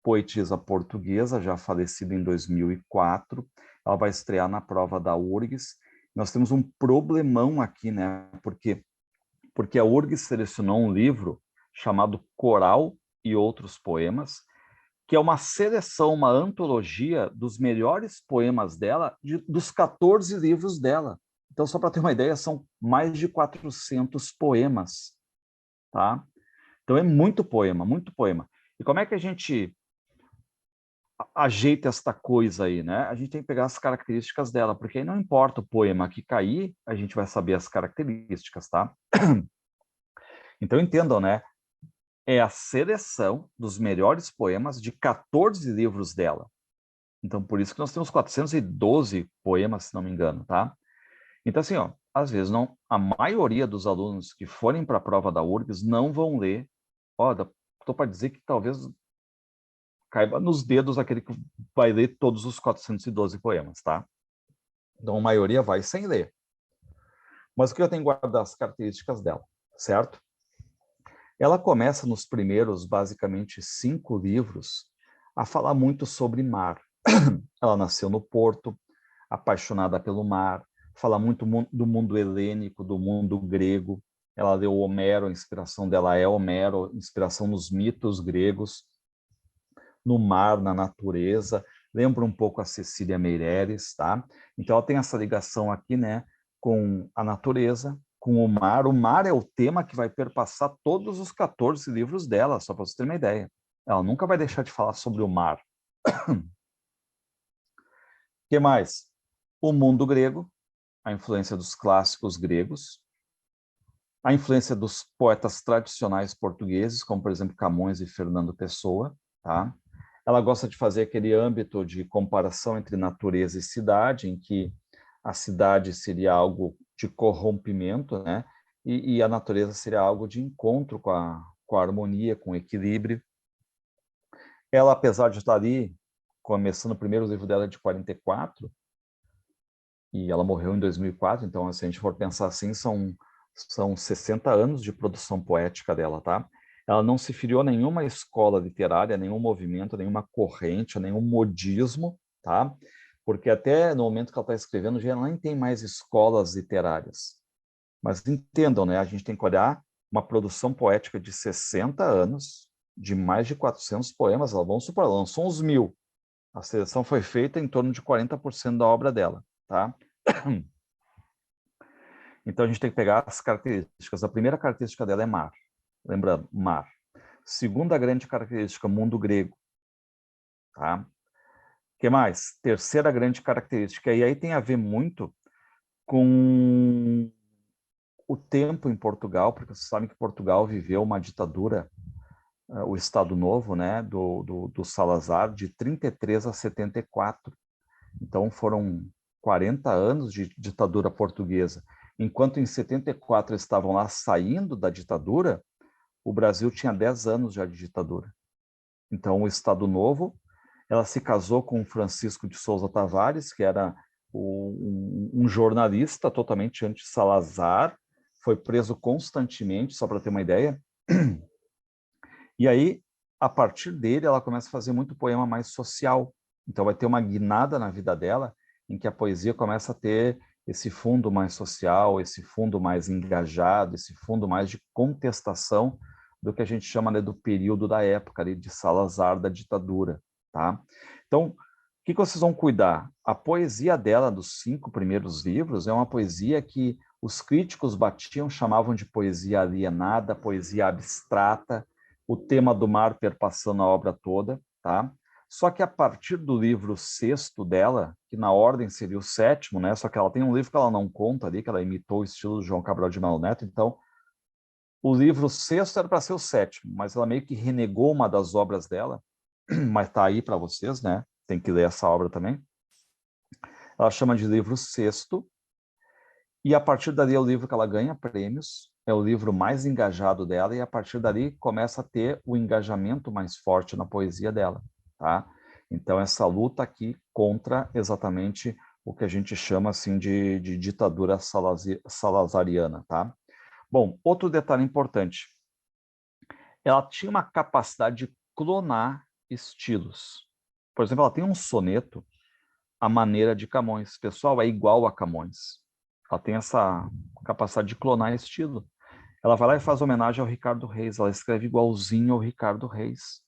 poetisa portuguesa, já falecida em 2004. Ela vai estrear na prova da URGS. Nós temos um problemão aqui, né? Porque a URGS selecionou um livro chamado Coral e Outros Poemas, que é uma seleção, uma antologia dos melhores poemas dela, dos 14 livros dela. Então, só para ter uma ideia, são mais de 400 poemas, tá? Então, é muito poema, muito poema. E como é que a gente ajeita esta coisa aí, né? A gente tem que pegar as características dela, porque aí não importa o poema que cair, a gente vai saber as características, tá? Então, entendam, né? É a seleção dos melhores poemas de 14 livros dela. Então, por isso que nós temos 412 poemas, se não me engano, tá? Então, assim, ó, às vezes não, a maioria dos alunos que forem para a prova da URGS não vão ler. Ó, estou para dizer que talvez caiba nos dedos aquele que vai ler todos os 412 poemas, tá? Então, a maioria vai sem ler. Mas o que eu tenho que guardar as características dela, certo? Ela começa nos primeiros, basicamente, 5 livros a falar muito sobre mar. Ela nasceu no Porto, apaixonada pelo mar, fala muito do mundo helênico, do mundo grego. Ela leu Homero, a inspiração dela é Homero, inspiração nos mitos gregos, no mar, na natureza. Lembra um pouco a Cecília Meirelles, tá? Então ela tem essa ligação aqui, né, com a natureza, com o mar. O mar é o tema que vai perpassar todos os 14 livros dela, só para você ter uma ideia. Ela nunca vai deixar de falar sobre o mar. O que mais? O mundo grego, a influência dos clássicos gregos, a influência dos poetas tradicionais portugueses, como, por exemplo, Camões e Fernando Pessoa, tá? Ela gosta de fazer aquele âmbito de comparação entre natureza e cidade, em que a cidade seria algo de corrompimento, né? E a natureza seria algo de encontro com a harmonia, com o equilíbrio. Ela, apesar de estar ali, começando o primeiro livro dela de 44, e ela morreu em 2004, então, se a gente for pensar assim, são 60 anos de produção poética dela, tá? Ela não se filiou a nenhuma escola literária, a nenhum movimento, a nenhuma corrente, a nenhum modismo, tá? Porque até no momento que ela está escrevendo, já nem tem mais escolas literárias. Mas entendam, né? A gente tem que olhar uma produção poética de 60 anos, de mais de 400 poemas, vamos supor, ela lançou uns 1000. A seleção foi feita em torno de 40% da obra dela, tá? Então, a gente tem que pegar as características. A primeira característica dela é mar. Lembrando, mar. Segunda grande característica, mundo grego. Tá? O que mais? Terceira grande característica. E aí tem a ver muito com o tempo em Portugal, porque vocês sabem que Portugal viveu uma ditadura, o Estado Novo, né, do Salazar, de 33 a 74. Então, foram 40 anos de ditadura portuguesa. Enquanto em 74 eles estavam lá saindo da ditadura, o Brasil tinha 10 anos já de ditadura. Então, o Estado Novo, ela se casou com Francisco de Souza Tavares, que era um jornalista totalmente anti-Salazar, foi preso constantemente, só para ter uma ideia. E aí, a partir dele, ela começa a fazer muito poema mais social. Então, vai ter uma guinada na vida dela, em que a poesia começa a ter esse fundo mais social, esse fundo mais engajado, esse fundo mais de contestação do que a gente chama, né, do período da época ali, de Salazar, da ditadura. Tá? Então, o que vocês vão cuidar? A poesia dela, dos 5 primeiros livros, é uma poesia que os críticos batiam, chamavam de poesia alienada, poesia abstrata, o tema do mar perpassando a obra toda, tá? Só que a partir do livro 6º dela, que na ordem seria o 7º, né? Só que ela tem um livro que ela não conta ali, que ela imitou o estilo de João Cabral de Melo Neto, então o livro 6º era para ser o 7º, mas ela meio que renegou uma das obras dela, mas tá aí para vocês, né? Tem que ler essa obra também. Ela chama de livro 6º, e a partir dali é o livro que ela ganha prêmios, é o livro mais engajado dela, e a partir dali começa a ter o engajamento mais forte na poesia dela, tá? Então, essa luta aqui contra exatamente o que a gente chama assim de ditadura salazariana, tá? Bom, outro detalhe importante. Ela tinha uma capacidade de clonar estilos. Por exemplo, ela tem um soneto, A Maneira de Camões. Pessoal, é igual a Camões. Ela tem essa capacidade de clonar estilo. Ela vai lá e faz homenagem ao Ricardo Reis. Ela escreve igualzinho ao Ricardo Reis.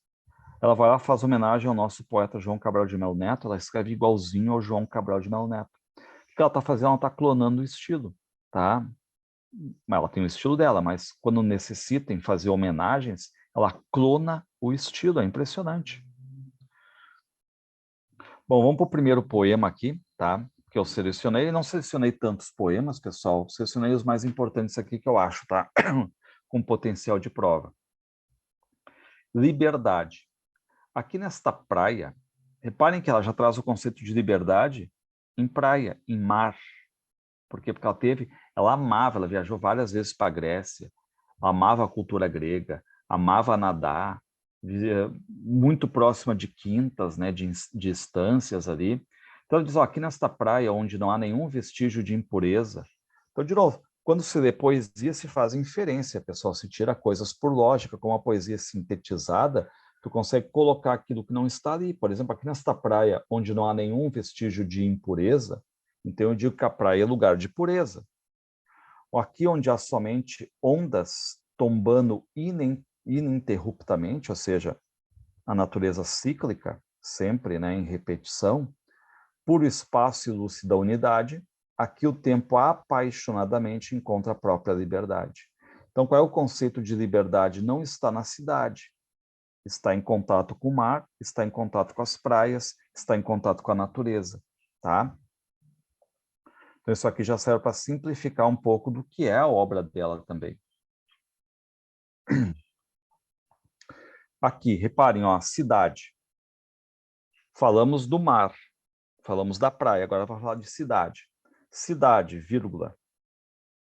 Ela vai lá e faz homenagem ao nosso poeta João Cabral de Melo Neto. Ela escreve igualzinho ao João Cabral de Melo Neto. O que ela está fazendo? Ela está clonando o estilo, tá? Ela tem o estilo dela, mas quando necessitem fazer homenagens, ela clona o estilo. É impressionante. Bom, vamos para o primeiro poema aqui, tá? Que eu selecionei. Não selecionei tantos poemas, pessoal. Selecionei os mais importantes aqui que eu acho, tá? Com potencial de prova. Liberdade. Aqui nesta praia, reparem que ela já traz o conceito de liberdade em praia, em mar. Por quê? Porque ela amava, ela viajou várias vezes para a Grécia, amava a cultura grega, amava nadar, muito próxima de quintas, né, de estâncias ali. Então, ele diz, ó, aqui nesta praia, onde não há nenhum vestígio de impureza. Então, de novo, quando se lê poesia, se faz inferência, pessoal, se tira coisas por lógica, como a poesia sintetizada, tu consegue colocar aquilo que não está ali. Por exemplo, aqui nesta praia, onde não há nenhum vestígio de impureza, então eu digo que a praia é lugar de pureza. Aqui onde há somente ondas tombando ininterruptamente, ou seja, a natureza cíclica, sempre, né, em repetição, puro espaço e luz da unidade, aqui o tempo apaixonadamente encontra a própria liberdade. Então, qual é o conceito de liberdade? Não está na cidade. Está em contato com o mar, está em contato com as praias, está em contato com a natureza, tá? Então, isso aqui já serve para simplificar um pouco do que é a obra dela também. Aqui, reparem, ó, cidade. Falamos do mar, falamos da praia, agora vamos falar de cidade. Cidade, vírgula,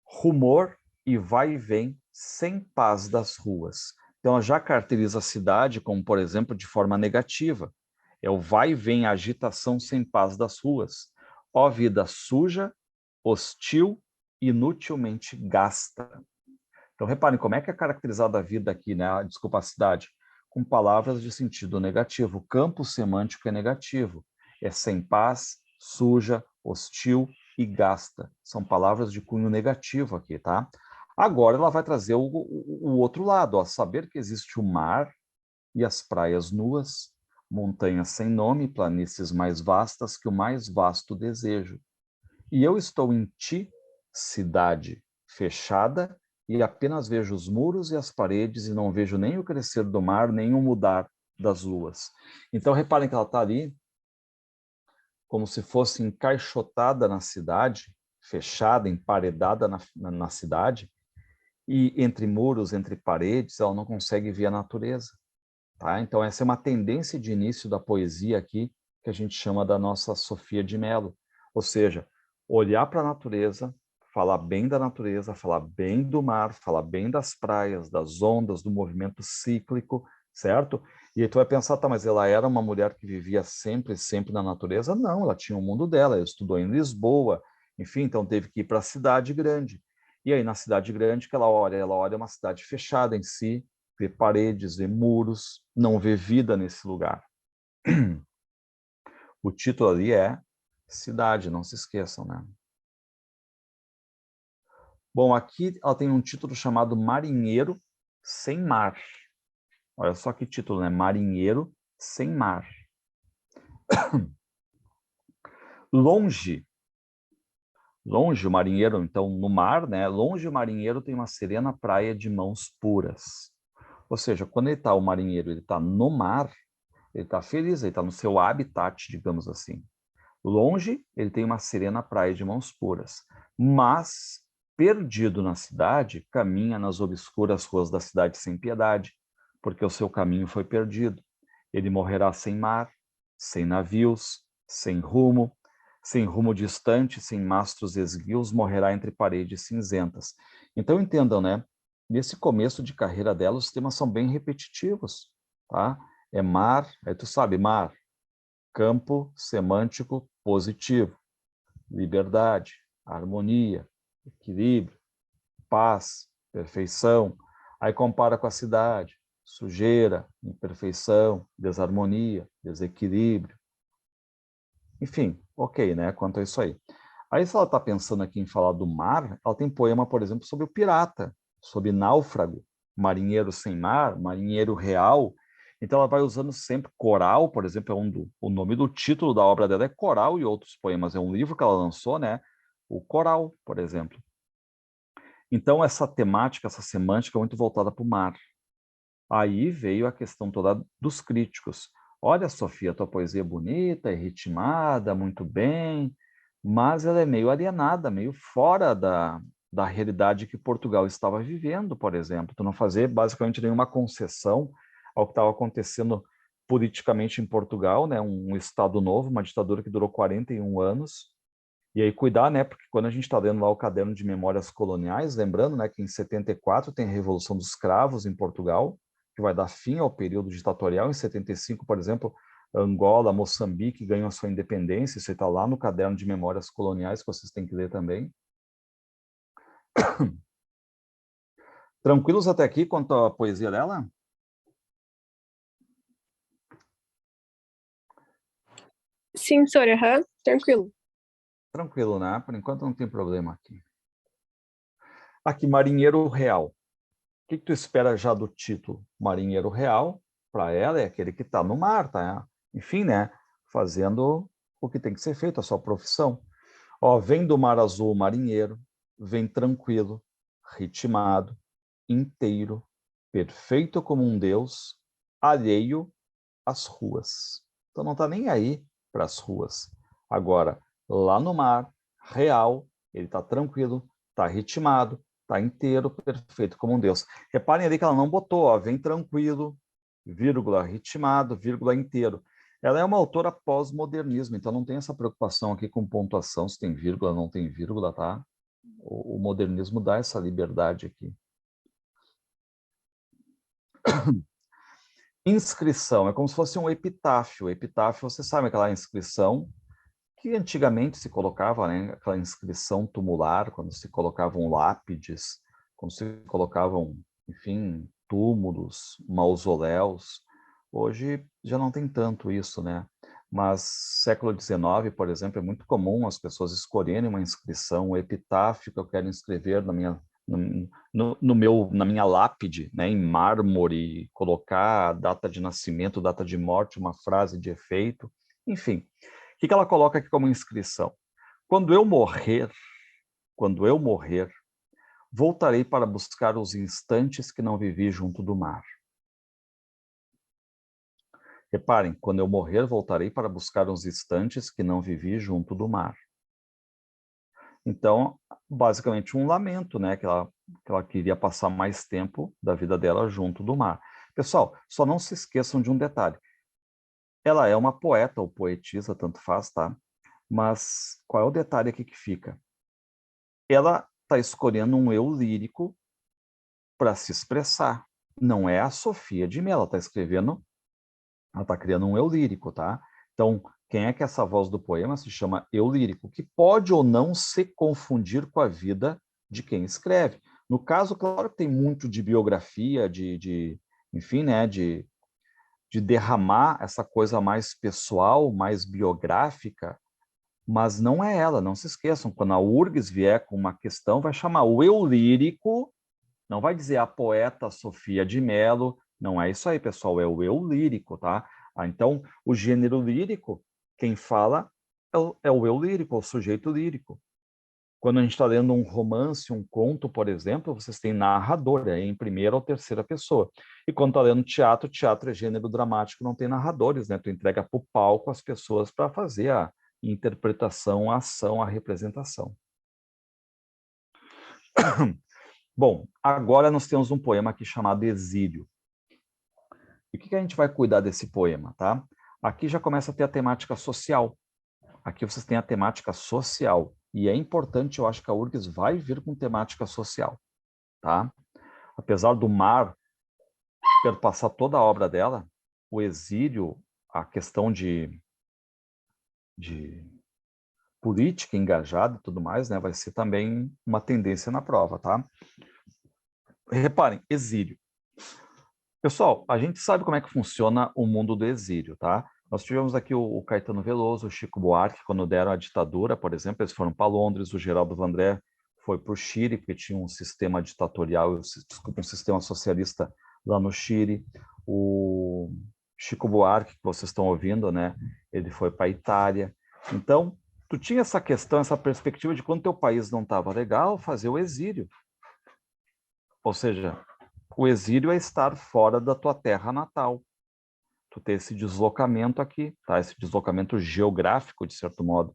rumor e vai e vem sem paz das ruas. Então, ela já caracteriza a cidade como, por exemplo, de forma negativa. É o vai e vem, a agitação sem paz das ruas. Ó vida suja, hostil, inutilmente gasta. Então, reparem como é que é caracterizada a vida aqui, né? Desculpa, a cidade, com palavras de sentido negativo. O campo semântico é negativo. É sem paz, suja, hostil e gasta. São palavras de cunho negativo aqui, tá? Agora ela vai trazer o outro lado, ó, saber que existe o mar e as praias nuas, montanhas sem nome, planícies mais vastas que o mais vasto desejo. E eu estou em ti, cidade fechada, e apenas vejo os muros e as paredes, e não vejo nem o crescer do mar, nem o mudar das luas. Então, reparem que ela está ali como se fosse encaixotada na cidade, fechada, emparedada na cidade, e entre muros, entre paredes, ela não consegue ver a natureza. Tá? Então, essa é uma tendência de início da poesia aqui, que a gente chama da nossa Sofia de Mello. Ou seja, olhar para a natureza, falar bem da natureza, falar bem do mar, falar bem das praias, das ondas, do movimento cíclico, certo? E aí tu vai pensar, tá, mas ela era uma mulher que vivia sempre, sempre na natureza? Não, ela tinha o mundo dela, ela estudou em Lisboa, enfim, então teve que ir para a cidade grande. E aí, na cidade grande, que ela olha uma cidade fechada em si, vê paredes, vê muros, não vê vida nesse lugar. O título ali é Cidade, não se esqueçam, né? Bom, aqui ela tem um título chamado Marinheiro Sem Mar. Olha só que título, né? Marinheiro Sem Mar. Longe o marinheiro, então, no mar, né? Longe o marinheiro tem uma serena praia de mãos puras. Ou seja, quando ele está, o marinheiro, ele está no mar, ele está feliz, ele está no seu habitat, digamos assim. Longe, ele tem uma serena praia de mãos puras. Mas, perdido na cidade, caminha nas obscuras ruas da cidade sem piedade, porque o seu caminho foi perdido. Ele morrerá sem mar, sem navios, sem rumo distante, sem mastros esguios, morrerá entre paredes cinzentas. Então, entendam, né? Nesse começo de carreira dela, os temas são bem repetitivos, tá? É mar, aí tu sabe, mar, campo semântico positivo, liberdade, harmonia, equilíbrio, paz, perfeição. Aí compara com a cidade, sujeira, imperfeição, desarmonia, desequilíbrio. Enfim, ok, né? Quanto a isso aí. Aí, se ela está pensando aqui em falar do mar, ela tem poema, por exemplo, sobre o pirata, sobre náufrago, marinheiro sem mar, marinheiro real. Então, ela vai usando sempre Coral, por exemplo, o nome do título da obra dela é Coral e Outros Poemas. É um livro que ela lançou, né? O Coral, por exemplo. Então, essa temática, essa semântica é muito voltada para o mar. Aí veio a questão toda dos críticos. Olha, Sofia, tua poesia é bonita, é ritmada, muito bem, mas ela é meio alienada, meio fora da realidade que Portugal estava vivendo, por exemplo. Tu não fazer basicamente nenhuma concessão ao que estava acontecendo politicamente em Portugal, né? Um Estado novo, uma ditadura que durou 41 anos. E aí cuidar, né? Porque quando a gente está lendo lá o caderno de memórias coloniais, lembrando, né, que em 74 tem a Revolução dos Cravos em Portugal, que vai dar fim ao período ditatorial. Em 75, por exemplo, Angola, Moçambique ganham a sua independência. Isso está lá no caderno de memórias coloniais, que vocês têm que ler também. Tranquilos até aqui quanto à poesia dela? Sim, senhor, tranquilo. Tranquilo, né? Por enquanto não tem problema aqui. Aqui, Marinheiro Real. O que tu espera já do título? Marinheiro Real, para ela, é aquele que está no mar, tá? Enfim, né? Fazendo o que tem que ser feito, a sua profissão. Ó, vem do mar azul o marinheiro, vem tranquilo, ritmado, inteiro, perfeito como um deus, alheio às ruas. Então não está nem aí para as ruas. Agora, lá no mar, real, ele está tranquilo, está ritmado, está inteiro, perfeito como um deus. Reparem ali que ela não botou, ó, vem tranquilo, vírgula, ritmado, vírgula, inteiro. Ela é uma autora pós-modernismo, então não tem essa preocupação aqui com pontuação, se tem vírgula, não tem vírgula, tá? O modernismo dá essa liberdade aqui. Inscrição, é como se fosse um epitáfio. Epitáfio, você sabe aquela inscrição que antigamente se colocava, né? Aquela inscrição tumular, quando se colocavam lápides, quando se colocavam, enfim, túmulos, mausoléus. Hoje já não tem tanto isso, né? Mas século XIX, por exemplo, é muito comum as pessoas escolherem uma inscrição, um epitáfio que eu quero inscrever na minha lápide, né, em mármore, colocar a data de nascimento, data de morte, uma frase de efeito, enfim. O que ela coloca aqui como inscrição? Quando eu morrer, voltarei para buscar os instantes que não vivi junto do mar. Reparem, quando eu morrer, voltarei para buscar os instantes que não vivi junto do mar. Então, basicamente um lamento, né? Que ela queria passar mais tempo da vida dela junto do mar. Pessoal, só não se esqueçam de um detalhe. Ela é uma poeta ou poetisa, tanto faz, tá? Mas qual é o detalhe aqui que fica? Ela está escolhendo um eu lírico para se expressar. Não é a Sofia de Mello, ela está escrevendo, ela está criando um eu lírico, tá? Então, quem é que essa voz do poema se chama eu lírico, que pode ou não se confundir com a vida de quem escreve. No caso, claro que tem muito de biografia, de enfim, né, de derramar essa coisa mais pessoal, mais biográfica, mas não é ela, não se esqueçam, quando a URGS vier com uma questão, vai chamar o eu lírico, não vai dizer a poeta Sofia de Mello, não é isso aí, pessoal, é o eu lírico, tá? Então, o gênero lírico, quem fala é o eu lírico, é o sujeito lírico. Quando a gente está lendo um romance, um conto, por exemplo, vocês têm narrador, é em primeira ou terceira pessoa. E quando está lendo teatro, teatro é gênero dramático, não tem narradores, né? Tu entrega para o palco as pessoas para fazer a interpretação, a ação, a representação. Bom, agora nós temos um poema aqui chamado Exílio. E o que a gente vai cuidar desse poema, tá? Aqui já começa a ter a temática social. Aqui vocês têm a temática social. E é importante, eu acho que a URGS vai vir com temática social, tá? Apesar do mar perpassar toda a obra dela, o exílio, a questão de política engajada e tudo mais, né, vai ser também uma tendência na prova, tá? Reparem, exílio. Pessoal, a gente sabe como é que funciona o mundo do exílio, tá? Nós tivemos aqui o Caetano Veloso, o Chico Buarque, quando deram a ditadura, por exemplo, eles foram para Londres, o Geraldo Vandré foi para o Chile, porque tinha um sistema ditatorial, desculpa, um sistema socialista lá no Chile. O Chico Buarque, que vocês estão ouvindo, né? Ele foi para a Itália. Então, tu tinha essa questão, essa perspectiva de quando teu país não estava legal, fazer o exílio. Ou seja, o exílio é estar fora da tua terra natal. Tu ter esse deslocamento aqui, tá? Esse deslocamento geográfico, de certo modo.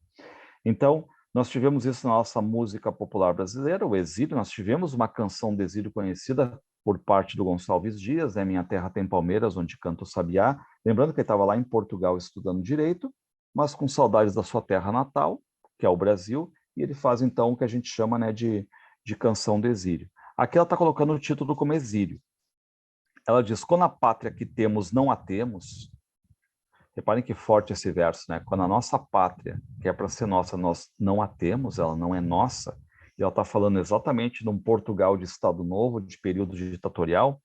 Então, nós tivemos isso na nossa música popular brasileira, o exílio. Nós tivemos uma canção de exílio conhecida por parte do Gonçalves Dias, né? Minha Terra Tem Palmeiras, onde canta o Sabiá. Lembrando que ele estava lá em Portugal estudando direito, mas com saudades da sua terra natal, que é o Brasil, e ele faz, então, o que a gente chama, né, de canção do exílio. Aqui ela está colocando o título como exílio. Ela diz, quando a pátria que temos não a temos, reparem que forte esse verso, né? Quando a nossa pátria, que é para ser nossa, nós não a temos, ela não é nossa, e ela está falando exatamente de um Portugal de Estado Novo, de período ditatorial,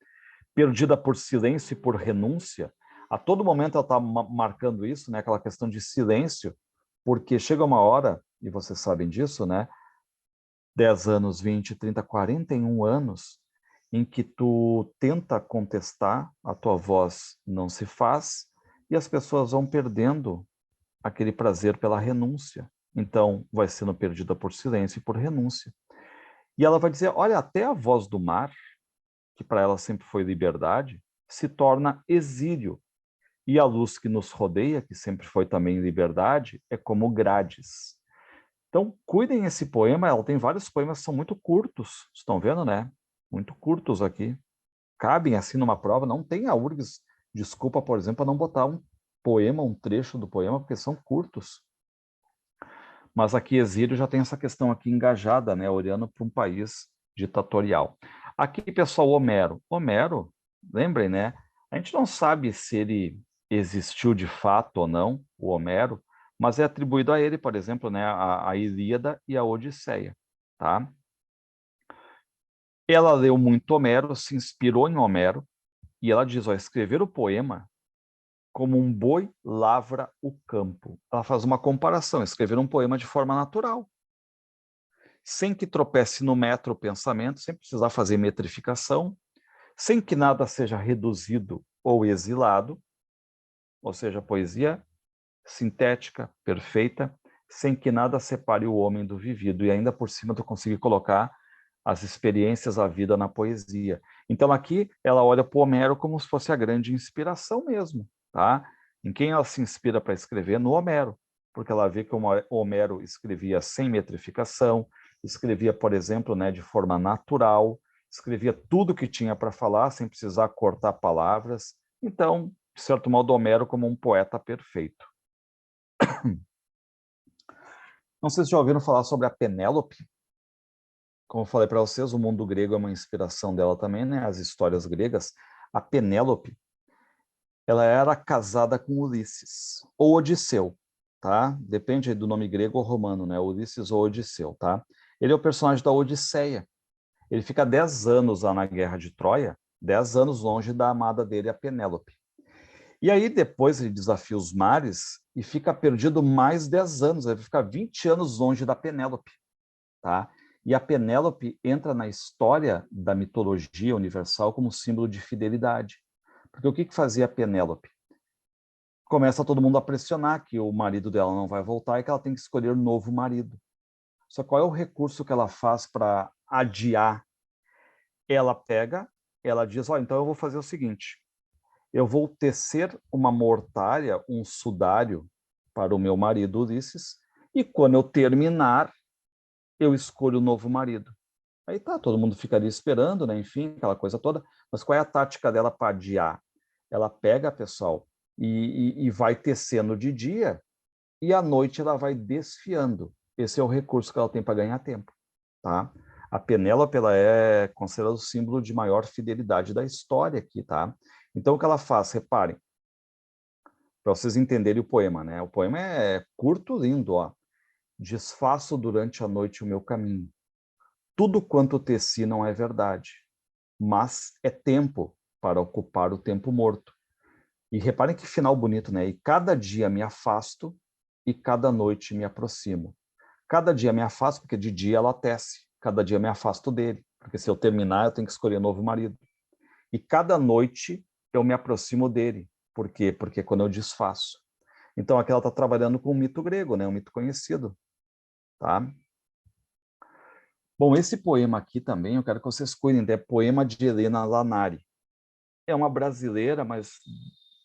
perdida por silêncio e por renúncia. A todo momento ela está marcando isso, né? Aquela questão de silêncio, porque chega uma hora, e vocês sabem disso, né? 10 anos, 20, 30, 41 anos, em que tu tenta contestar, a tua voz não se faz, e as pessoas vão perdendo aquele prazer pela renúncia. Então, vai sendo perdida por silêncio e por renúncia. E ela vai dizer, olha, até a voz do mar, que para ela sempre foi liberdade, se torna exílio. E a luz que nos rodeia, que sempre foi também liberdade, é como grades. Então, cuidem esse poema, ela tem vários poemas que são muito curtos, estão vendo, né? Muito curtos aqui. Cabem assim numa prova, não tem a URGS, desculpa, por exemplo, para não botar um poema, um trecho do poema, porque são curtos. Mas aqui Exílio já tem essa questão aqui engajada, né? Olhando para um país ditatorial. Aqui, pessoal, Homero. Homero, lembrem, né? A gente não sabe se ele existiu de fato ou não, o Homero, mas é atribuído a ele, por exemplo, né, a Ilíada e a Odisseia, tá? Ela leu muito Homero, se inspirou em Homero, e ela diz, ó, escrever o poema como um boi lavra o campo. Ela faz uma comparação, escrever um poema de forma natural, sem que tropece no metro o pensamento, sem precisar fazer metrificação, sem que nada seja reduzido ou exilado, ou seja, poesia sintética, perfeita, sem que nada separe o homem do vivido, e ainda por cima tu conseguir colocar as experiências, a vida na poesia. Então aqui ela olha para o Homero como se fosse a grande inspiração mesmo, tá? Em quem ela se inspira para escrever? No Homero, porque ela vê que o Homero escrevia sem metrificação, escrevia, por exemplo, né, de forma natural, escrevia tudo que tinha para falar, sem precisar cortar palavras. Então, de certo modo, Homero como um poeta perfeito. Não sei se já ouviram falar sobre a Penélope. Como eu falei para vocês, o mundo grego é uma inspiração dela também, né? As histórias gregas. A Penélope, ela era casada com Ulisses, ou Odisseu, tá? Depende do nome grego ou romano, né? Ulisses ou Odisseu, tá? Ele é o personagem da Odisseia. Ele fica 10 anos lá na Guerra de Troia, 10 anos longe da amada dele, a Penélope. E aí depois ele desafia os mares e fica perdido mais 10 anos, ele fica 20 anos longe da Penélope, tá? E a Penélope entra na história da mitologia universal como símbolo de fidelidade. Porque o que fazia a Penélope? Começa todo mundo a pressionar que o marido dela não vai voltar e que ela tem que escolher um novo marido. Só qual é o recurso que ela faz para adiar? Ela pega, ela diz, então eu vou fazer o seguinte, eu vou tecer uma mortalha, um sudário para o meu marido Ulisses, e quando eu terminar, eu escolho o novo marido. Aí tá, todo mundo fica ali esperando, né? Enfim, aquela coisa toda. Mas qual é a tática dela para adiar? Ela pega, pessoal, e vai tecendo de dia, e à noite ela vai desfiando. Esse é o recurso que ela tem para ganhar tempo, tá? A Penélope, ela é considerada o símbolo de maior fidelidade da história aqui, tá? Então, o que ela faz? Reparem, para vocês entenderem o poema, né? O poema é curto, lindo, ó. Desfaço durante a noite o meu caminho. Tudo quanto teci não é verdade, mas é tempo para ocupar o tempo morto. E reparem que final bonito, né? E cada dia me afasto e cada noite me aproximo. Cada dia me afasto, porque de dia ela tece. Cada dia me afasto dele, porque se eu terminar, eu tenho que escolher um novo marido. E cada noite eu me aproximo dele. Por quê? Porque quando eu desfaço. Então aqui ela está trabalhando com um mito grego, né? Um mito conhecido, tá? Bom, esse poema aqui também, eu quero que vocês cuidem, é poema de Helena Lanari. É uma brasileira, mas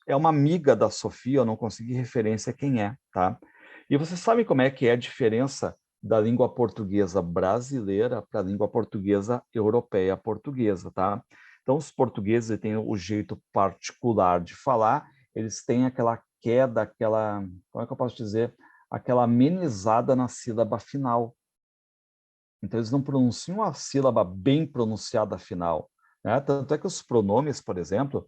é uma amiga da Sofia, eu não consegui referência quem é, tá? E vocês sabem como é que é a diferença da língua portuguesa brasileira para a língua portuguesa europeia portuguesa, tá? Então, os portugueses têm o jeito particular de falar, eles têm aquela queda, aquela, como é que eu posso dizer? Aquela amenizada na sílaba final. Então, eles não pronunciam a sílaba bem pronunciada final, né? Tanto é que os pronomes, por exemplo,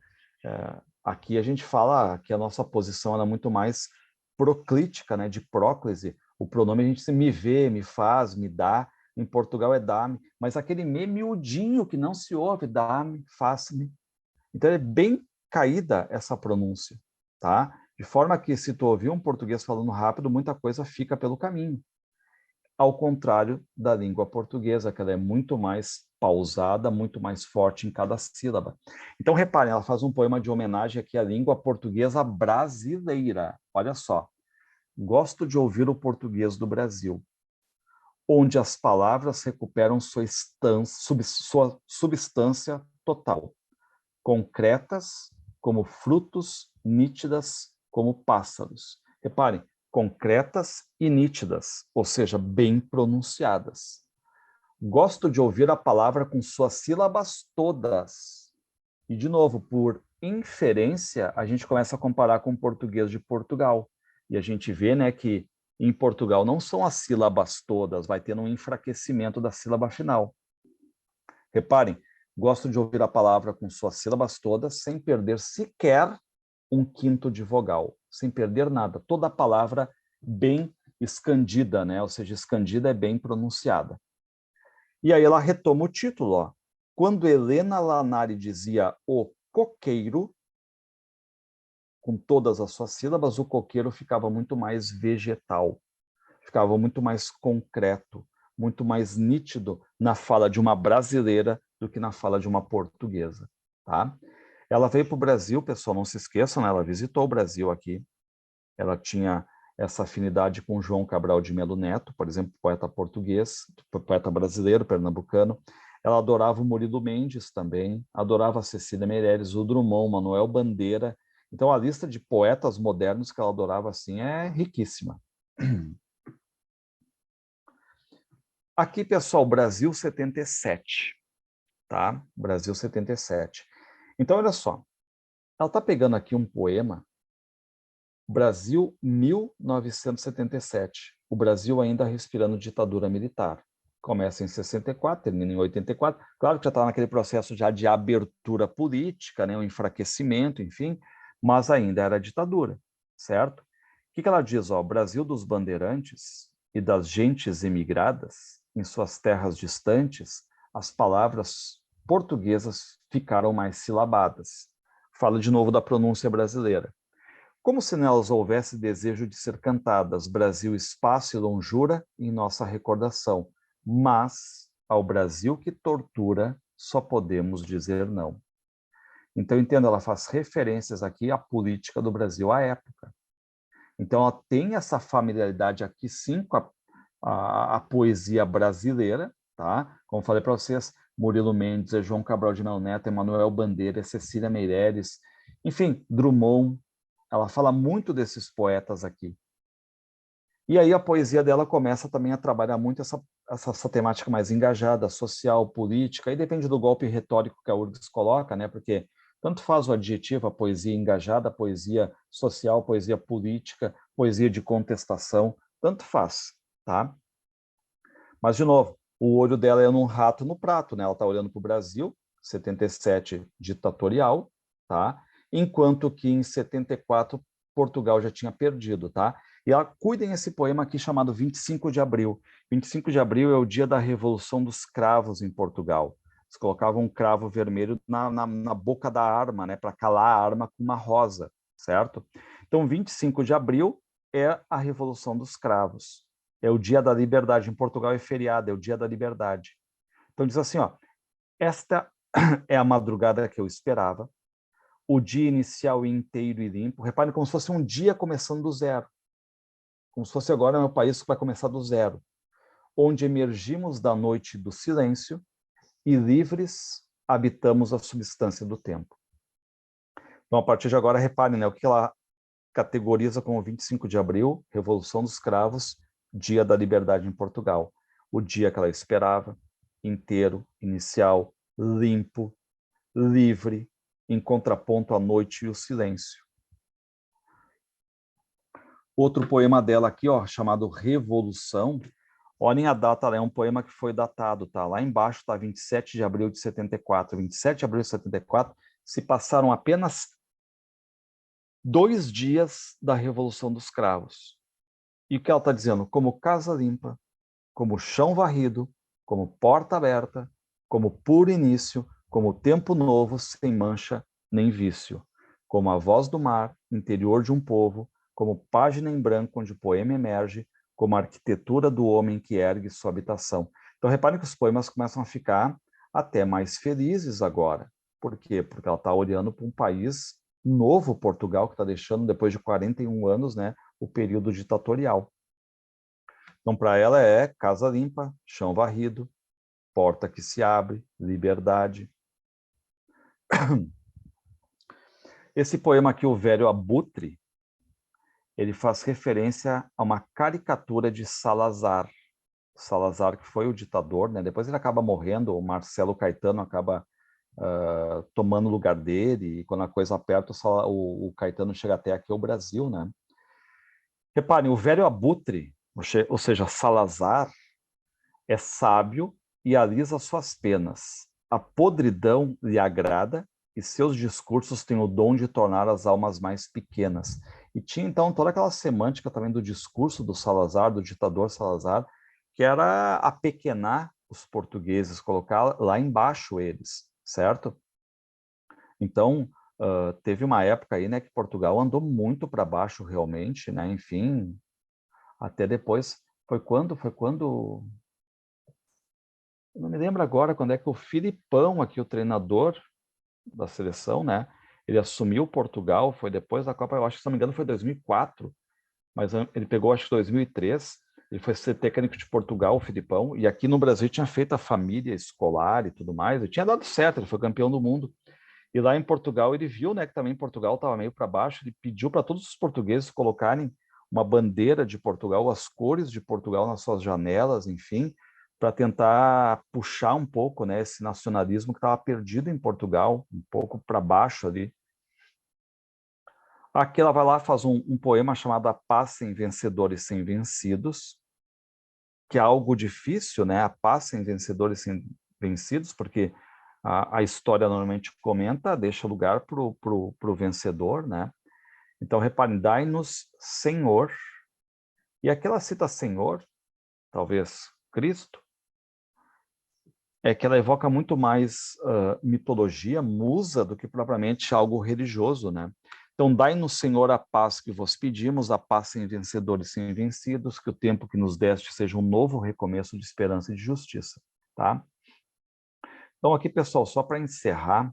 aqui a gente fala que a nossa posição era muito mais proclítica, né? De próclise. O pronome a gente se me vê, me faz, me dá. Em Portugal é dá-me, mas aquele me miudinho que não se ouve, dá-me, faz-me. Então é bem caída essa pronúncia, tá? De forma que se tu ouvir um português falando rápido, muita coisa fica pelo caminho. Ao contrário da língua portuguesa, que ela é muito mais pausada, muito mais forte em cada sílaba. Então, reparem, ela faz um poema de homenagem aqui à língua portuguesa brasileira. Olha só. Gosto de ouvir o português do Brasil, onde as palavras recuperam sua substância total, concretas como frutos, nítidas como pássaros. Reparem, concretas e nítidas, ou seja, bem pronunciadas. Gosto de ouvir a palavra com suas sílabas todas. E, de novo, por inferência, a gente começa a comparar com o português de Portugal. E a gente vê, né, que em Portugal não são as sílabas todas, vai tendo um enfraquecimento da sílaba final. Reparem, gosto de ouvir a palavra com suas sílabas todas, sem perder sequer um quinto de vogal, sem perder nada. Toda a palavra bem escandida, né? Ou seja, escandida é bem pronunciada. E aí ela retoma o título, ó. Quando Helena Lanari dizia o coqueiro, com todas as suas sílabas, o coqueiro ficava muito mais vegetal, ficava muito mais concreto, muito mais nítido na fala de uma brasileira do que na fala de uma portuguesa, tá? Ela veio para o Brasil, pessoal, não se esqueçam, né? Ela visitou o Brasil aqui. Ela tinha essa afinidade com João Cabral de Melo Neto, por exemplo, poeta português, poeta brasileiro, pernambucano. Ela adorava o Murilo Mendes também, adorava a Cecília Meirelles, o Drummond, Manuel Bandeira. Então, a lista de poetas modernos que ela adorava assim é riquíssima. Aqui, pessoal, Brasil 77, tá? Brasil 77. Então, olha só, ela está pegando aqui um poema, Brasil 1977, o Brasil ainda respirando ditadura militar. Começa em 64, termina em 84. Claro que já está naquele processo já de abertura política, né, um enfraquecimento, enfim, mas ainda era ditadura, certo? O que ela diz? Ó, Brasil dos bandeirantes e das gentes emigradas, em suas terras distantes, as palavras portuguesas ficaram mais silabadas. Fala de novo da pronúncia brasileira. Como se nelas houvesse desejo de ser cantadas, Brasil, espaço e longura em nossa recordação. Mas, ao Brasil que tortura, só podemos dizer não. Então, entenda, ela faz referências aqui à política do Brasil à época. Então, ela tem essa familiaridade aqui, sim, com a poesia brasileira, tá? Como falei para vocês, Murilo Mendes, João Cabral de Melo Neto, Emanuel Bandeira, Cecília Meirelles, enfim, Drummond. Ela fala muito desses poetas aqui. E aí a poesia dela começa também a trabalhar muito essa temática mais engajada, social, política, e depende do golpe retórico que a URGS coloca, né? Porque tanto faz o adjetivo, a poesia engajada, a poesia social, poesia política, poesia de contestação, tanto faz, tá? Mas, de novo, o olho dela é num rato no prato, né? Ela está olhando para o Brasil, 77, ditatorial, tá? Enquanto que em 74, Portugal já tinha perdido, tá? E ela cuidem esse poema aqui chamado 25 de Abril. 25 de Abril é o dia da Revolução dos Cravos em Portugal. Eles colocavam um cravo vermelho na boca da arma, né? Para calar a arma com uma rosa, certo? Então, 25 de Abril é a Revolução dos Cravos. É o dia da liberdade. Em Portugal é feriado, é o dia da liberdade. Então diz assim, ó, esta é a madrugada que eu esperava, o dia inicial inteiro e limpo. Reparem como se fosse um dia começando do zero. Como se fosse agora meu país que vai começar do zero. Onde emergimos da noite do silêncio e livres habitamos a substância do tempo. Então, a partir de agora, reparem, né, o que ela categoriza como 25 de abril, Revolução dos Cravos, Dia da Liberdade em Portugal. O dia que ela esperava, inteiro, inicial, limpo, livre, em contraponto à noite e o silêncio. Outro poema dela aqui, ó, chamado Revolução. Olhem a data, é um poema que foi datado, tá? Lá embaixo está 27 de abril de 74. 27 de abril de 74, se passaram apenas 2 dias da Revolução dos Cravos. E o que ela está dizendo? Como casa limpa, como chão varrido, como porta aberta, como puro início, como tempo novo, sem mancha nem vício, como a voz do mar, interior de um povo, como página em branco onde o poema emerge, como a arquitetura do homem que ergue sua habitação. Então, reparem que os poemas começam a ficar até mais felizes agora. Por quê? Porque ela está olhando para um país novo, Portugal, que está deixando, depois de 41 anos, né, o período ditatorial. Então, para ela é casa limpa, chão varrido, porta que se abre, liberdade. Esse poema aqui, O Velho Abutre, ele faz referência a uma caricatura de Salazar. Salazar, que foi o ditador, né? Depois ele acaba morrendo, o Marcelo Caetano acaba tomando o lugar dele, e quando a coisa aperta, o Caetano chega até aqui ao Brasil, né? Reparem, o Velho Abutre, ou seja, Salazar, é sábio e alisa suas penas. A podridão lhe agrada e seus discursos têm o dom de tornar as almas mais pequenas. E tinha, então, toda aquela semântica também do discurso do Salazar, do ditador Salazar, que era apequenar os portugueses, colocar lá embaixo eles, certo? Então, teve uma época aí, né, que Portugal andou muito para baixo realmente, né? Enfim, até depois, foi quando eu não me lembro agora quando é que o Filipão, aqui o treinador da seleção, né? Ele assumiu Portugal, foi depois da Copa, eu acho que, se não me engano, foi 2004, mas ele pegou, acho que 2003, ele foi ser técnico de Portugal, o Filipão, e aqui no Brasil tinha feito a família escolar e tudo mais, e tinha dado certo, ele foi campeão do mundo. E lá em Portugal ele viu, né, que também Portugal estava meio para baixo, ele pediu para todos os portugueses colocarem uma bandeira de Portugal, as cores de Portugal nas suas janelas, enfim, para tentar puxar um pouco, né, esse nacionalismo que estava perdido em Portugal, um pouco para baixo ali. Aqui ela vai lá, faz um poema chamado A Paz sem Vencedores sem Vencidos, que é algo difícil, né? A paz sem vencedores sem vencidos, porque a história normalmente comenta, deixa lugar para o vencedor, né? Então, reparem, dai-nos Senhor, e aquela cita Senhor, talvez Cristo, é que ela evoca muito mais mitologia, musa, do que propriamente algo religioso, né? Então, dai-nos, Senhor, a paz que vos pedimos, a paz sem vencedores e sem vencidos, que o tempo que nos deste seja um novo recomeço de esperança e de justiça, tá? Então, aqui, pessoal, só para encerrar,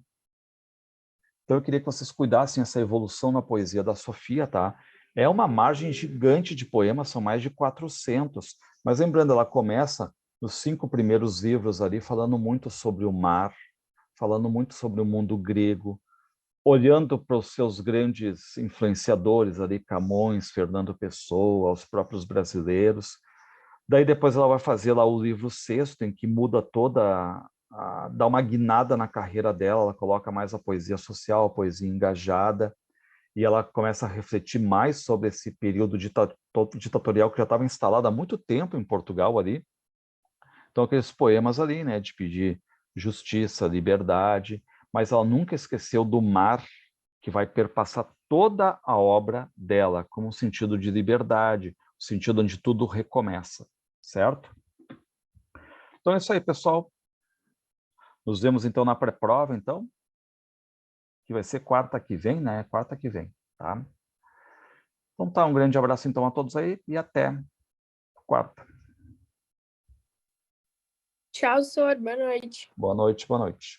então eu queria que vocês cuidassem essa evolução na poesia da Sofia, tá? É uma margem gigante de poemas, são mais de 400, mas lembrando, ela começa nos 5 primeiros livros ali, falando muito sobre o mar, falando muito sobre o mundo grego, olhando para os seus grandes influenciadores ali, Camões, Fernando Pessoa, os próprios brasileiros. Daí depois ela vai fazer lá o livro sexto, em que muda toda, dá uma guinada na carreira dela, ela coloca mais a poesia social, a poesia engajada, e ela começa a refletir mais sobre esse período ditatorial que já estava instalado há muito tempo em Portugal ali. Então aqueles poemas ali, né, de pedir justiça, liberdade, mas ela nunca esqueceu do mar que vai perpassar toda a obra dela, como um sentido de liberdade, o sentido onde tudo recomeça, certo? Então é isso aí, pessoal. Nos vemos então na pré-prova, então, que vai ser quarta que vem, né? Quarta que vem, tá? Então tá, um grande abraço então a todos aí e até quarta. Tchau, senhor. Boa noite. Boa noite, boa noite.